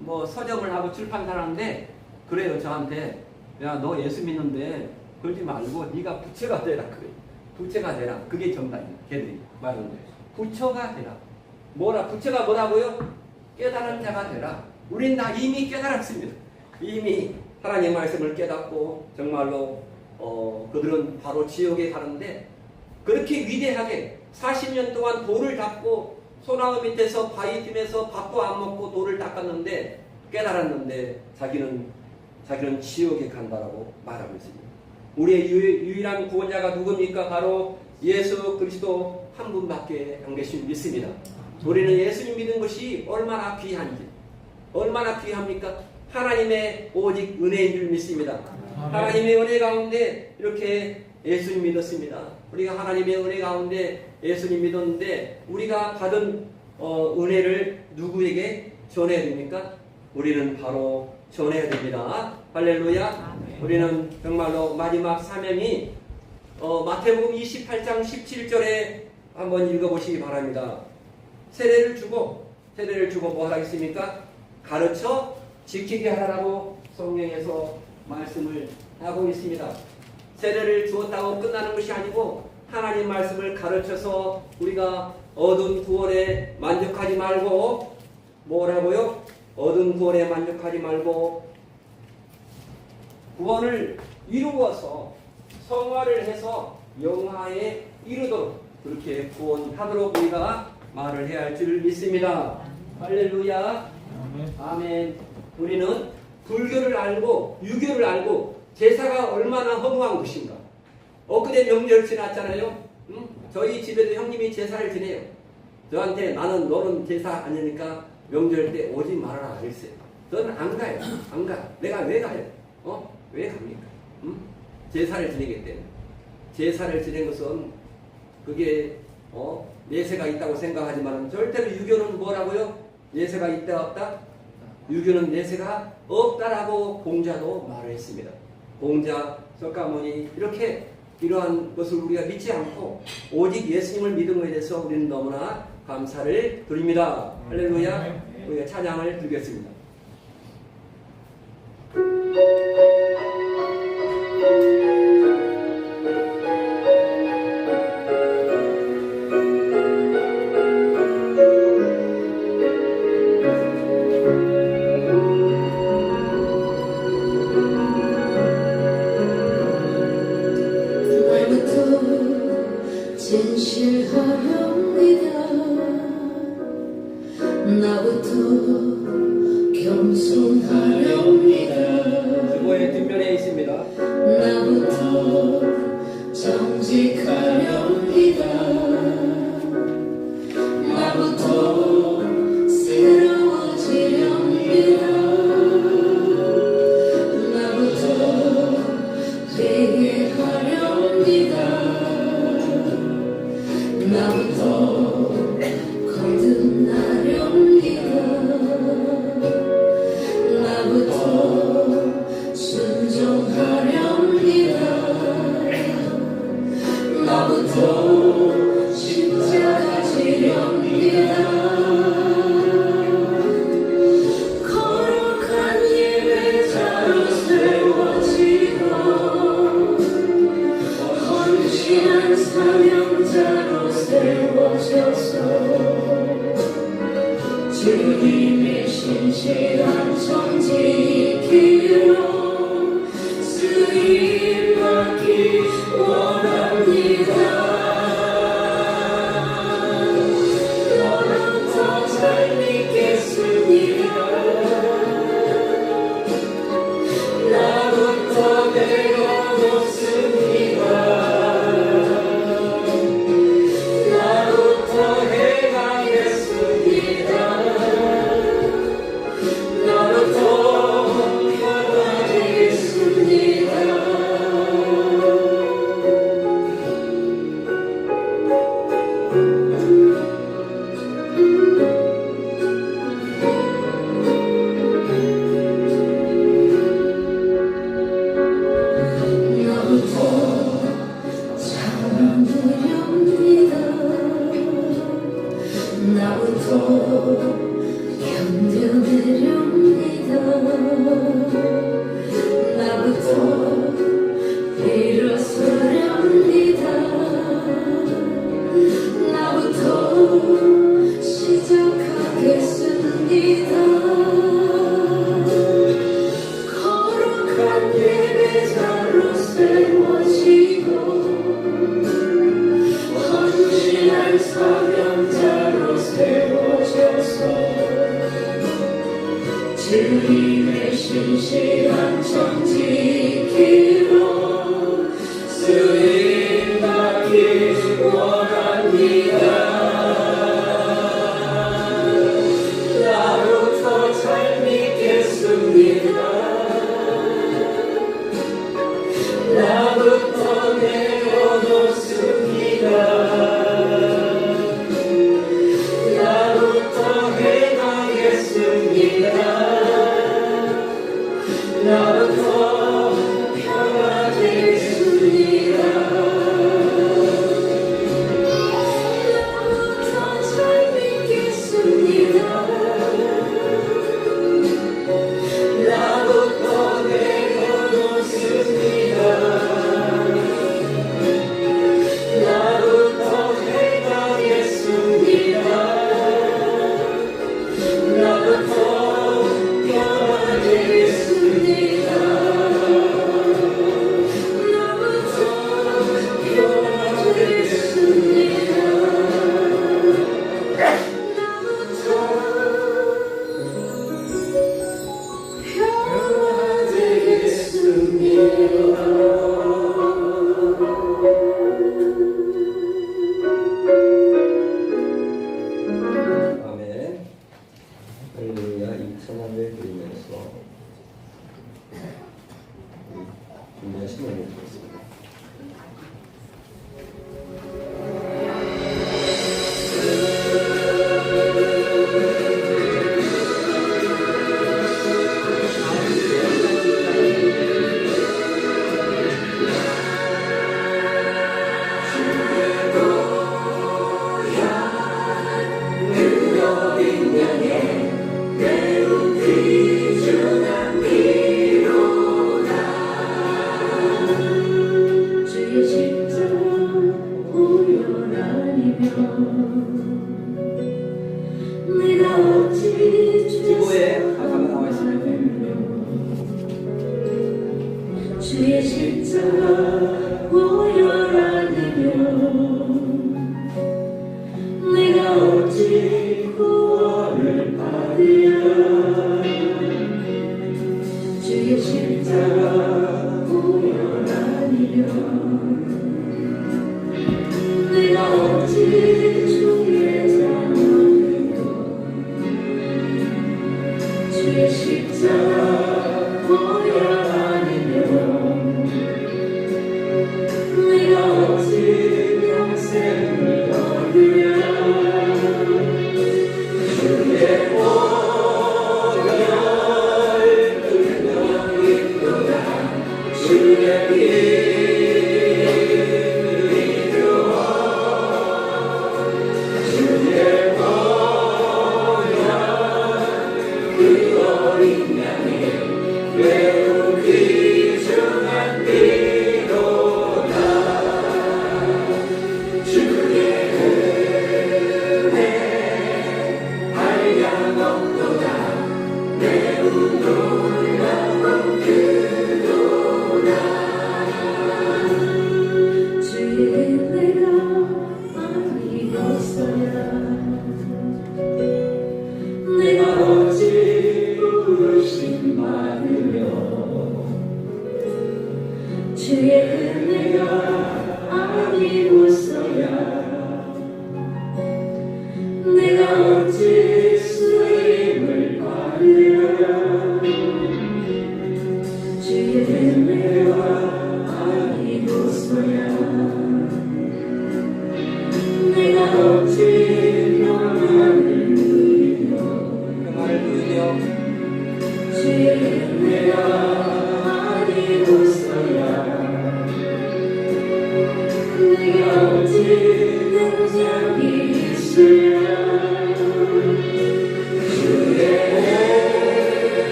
뭐 서점을 하고 출판사를 하는데 그래요 저한테. 야 너 예수 믿는데 그러지 말고 네가 부처가 되라. 그래. 부처가 되라. 그게 정답이야. 걔들이 말하는 거예요. 부처가 되라. 부처가 뭐라고요? 깨달은 자가 되라. 우린 다 이미 깨달았습니다. 이미 하나님의 말씀을 깨닫고 정말로 그들은 바로 지옥에 가는데 그렇게 위대하게 40년 동안 돌을 닦고 소나무 밑에서 바위 틈에서 밥도 안 먹고 돌을 닦았는데 깨달았는데 자기는 지옥에 간다라고 말하고 있습니다. 우리의 유일한 구원자가 누굽니까? 바로 예수 그리스도 한 분밖에 안 계신 믿습니다. 우리는 예수님 믿는 것이 얼마나 귀한지, 얼마나 귀합니까? 하나님의 오직 은혜인 줄 믿습니다. 하나님의 은혜 가운데 이렇게 예수님 믿었습니다. 우리가 하나님의 은혜 가운데 예수님 믿었는데 우리가 받은 은혜를 누구에게 전해야 됩니까? 우리는 바로 전해야 됩니다. 할렐루야. 우리는 정말로 마지막 사명이 마태복음 28장 17절에 한번 읽어보시기 바랍니다. 세례를 주고 뭐 하라겠습니까? 가르쳐 지키게 하라고 성경에서 말씀을 하고 있습니다. 세례를 주었다고 끝나는 것이 아니고 하나님 말씀을 가르쳐서 우리가 얻은 구원에 만족하지 말고 뭐라고요? 얻은 구원에 만족하지 말고 구원을 이루어서 성화를 해서 영화에 이르도록 그렇게 구원하도록 우리가 말을 해야 할 줄 믿습니다. 할렐루야. 아멘. 우리는 불교를 알고 유교를 알고 제사가 얼마나 허무한 것인가. 엊그제 명절 지났잖아요. 저희 집에도 형님이 제사를 지내요. 저한테 너는 제사 아니니까 명절 때 오지 말아라 그랬어요. 저는 안 가요. 안 가. 내가 왜 가요? 왜 갑니까? 제사를 지내기 때문에. 제사를 지낸 것은 그게 내세가 있다고 생각하지만 절대로 유교는 뭐라고요? 내세가 있다 없다? 유교는 내세가 없다라고 공자도 말을 했습니다. 공자, 석가모니 이렇게 이러한 것을 우리가 믿지 않고 오직 예수님을 믿은 것에 대해서 우리는 너무나 감사를 드립니다. 할렐루야. 우리가 찬양을 드리겠습니다. 진실하렵니다. 나부터 겸손하렵니다. 주보의 뒷면에 있습니다. 나부터 정직하렵니다. 나부터 새로워지렵니다. 나부터 회개하렵니다. 나부터 거듭나렵니다. 나부터 순종하렵니다. 나부터 십자가 지렵니다. 거룩한 예배자로 세워지고 헌신한 사명자로 세워져서 주님의 신실한 정직기로 쓰임받기 원합니다. 너로부터 잘 믿겠습니다. 나부터 내가 묻습니다. 나부터 행하겠습니다. 나부터 견뎌내렵니다. 나부터 일어서렵니다. 나부터 시작하겠습니다. 거룩한 예배자로 세워지고 헌신할 사명자로 세워져서 주님의 신실한 정직기로 쓰임받기 원합니다. 나부터 잘 믿겠습니다. 나부터 내려놓습니다. 나부터 행하겠습니다. 나부터 평화 되겠습니다. 나부터 잘 믿겠습니다. 나부터 내려놓습니다. 나부터 행하겠습니다. 나부터 변화되겠습니다. 나부터 변화되겠습니다. 아멘. 할렐루야. 이 찬양을 드리면서 준비한 신앙을 드리겠습니다. 주의 십자가 오열하리며 내가 어찌 기도에 가사가 나와 있습니다. 주의 십자가 오열하리며 내가 어찌 구원을 받으랴. 주의 십자가 오열하리며 내가 어찌 주의 자녀이요. 주의 십자가 오열하리며 내가 어찌 영생을 얻으랴.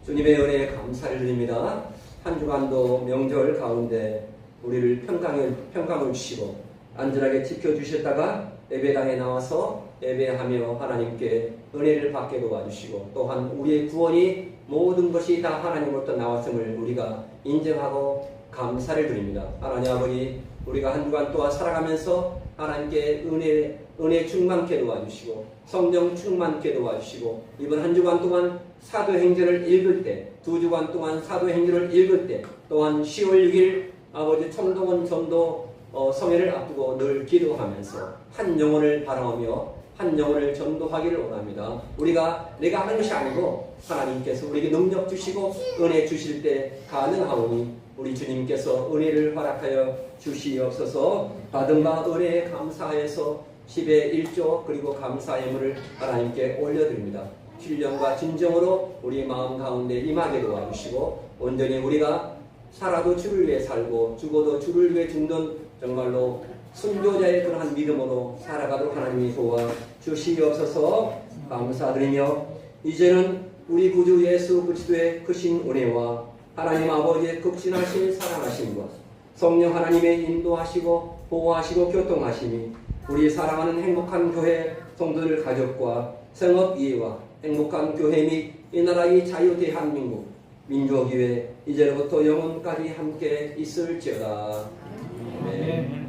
주님의 은혜에 감사를 드립니다. 한 주간도 명절 가운데 우리를 평강을 주시고 안전하게 지켜주셨다가 예배당에 나와서 예배하며 하나님께 은혜를 받게 도와주시고 또한 우리의 구원이 모든 것이 다 하나님으로부터 나왔음을 우리가 인정하고 감사를 드립니다. 하나님 아버지, 우리가 한 주간 동안 살아가면서 하나님께 은혜 충만케 도와주시고 성령 충만케 도와주시고 이번 한 주간 동안 사도행전을 읽을 때, 두 주간 동안 사도행전을 읽을 때 또한 10월 6일 아버지 청동원 전도 성회를 앞두고 늘 기도하면서 한 영혼을 바라보며 한 영혼을 전도하기를 원합니다. 내가 하는 것이 아니고 하나님께서 우리에게 능력 주시고 은혜 주실 때 가능하오니 우리 주님께서 은혜를 허락하여 주시옵소서. 받은 바 은혜에 감사해서 10의 1조 그리고 감사의 예물을 하나님께 올려드립니다. 신령과 진정으로 우리 마음 가운데 임하게 도와주시고 온전히 우리가 살아도 주를 위해 살고 죽어도 주를 위해 죽는 정말로 순교자의 그러한 믿음으로 살아가도록 하나님이 도와주시옵소서. 감사드리며 이제는 우리 구주 예수 그리스도의 크신 은혜와 하나님 아버지의 극진하신 사랑하심과 성령 하나님의 인도하시고 보호하시고 교통하심이 우리 사랑하는 행복한 교회 성도들 가족과 성업이해와 행복한 교회 및 이 나라의 자유대한민국 민주교회 이제로부터 영원까지 함께 있을지어다. 아멘.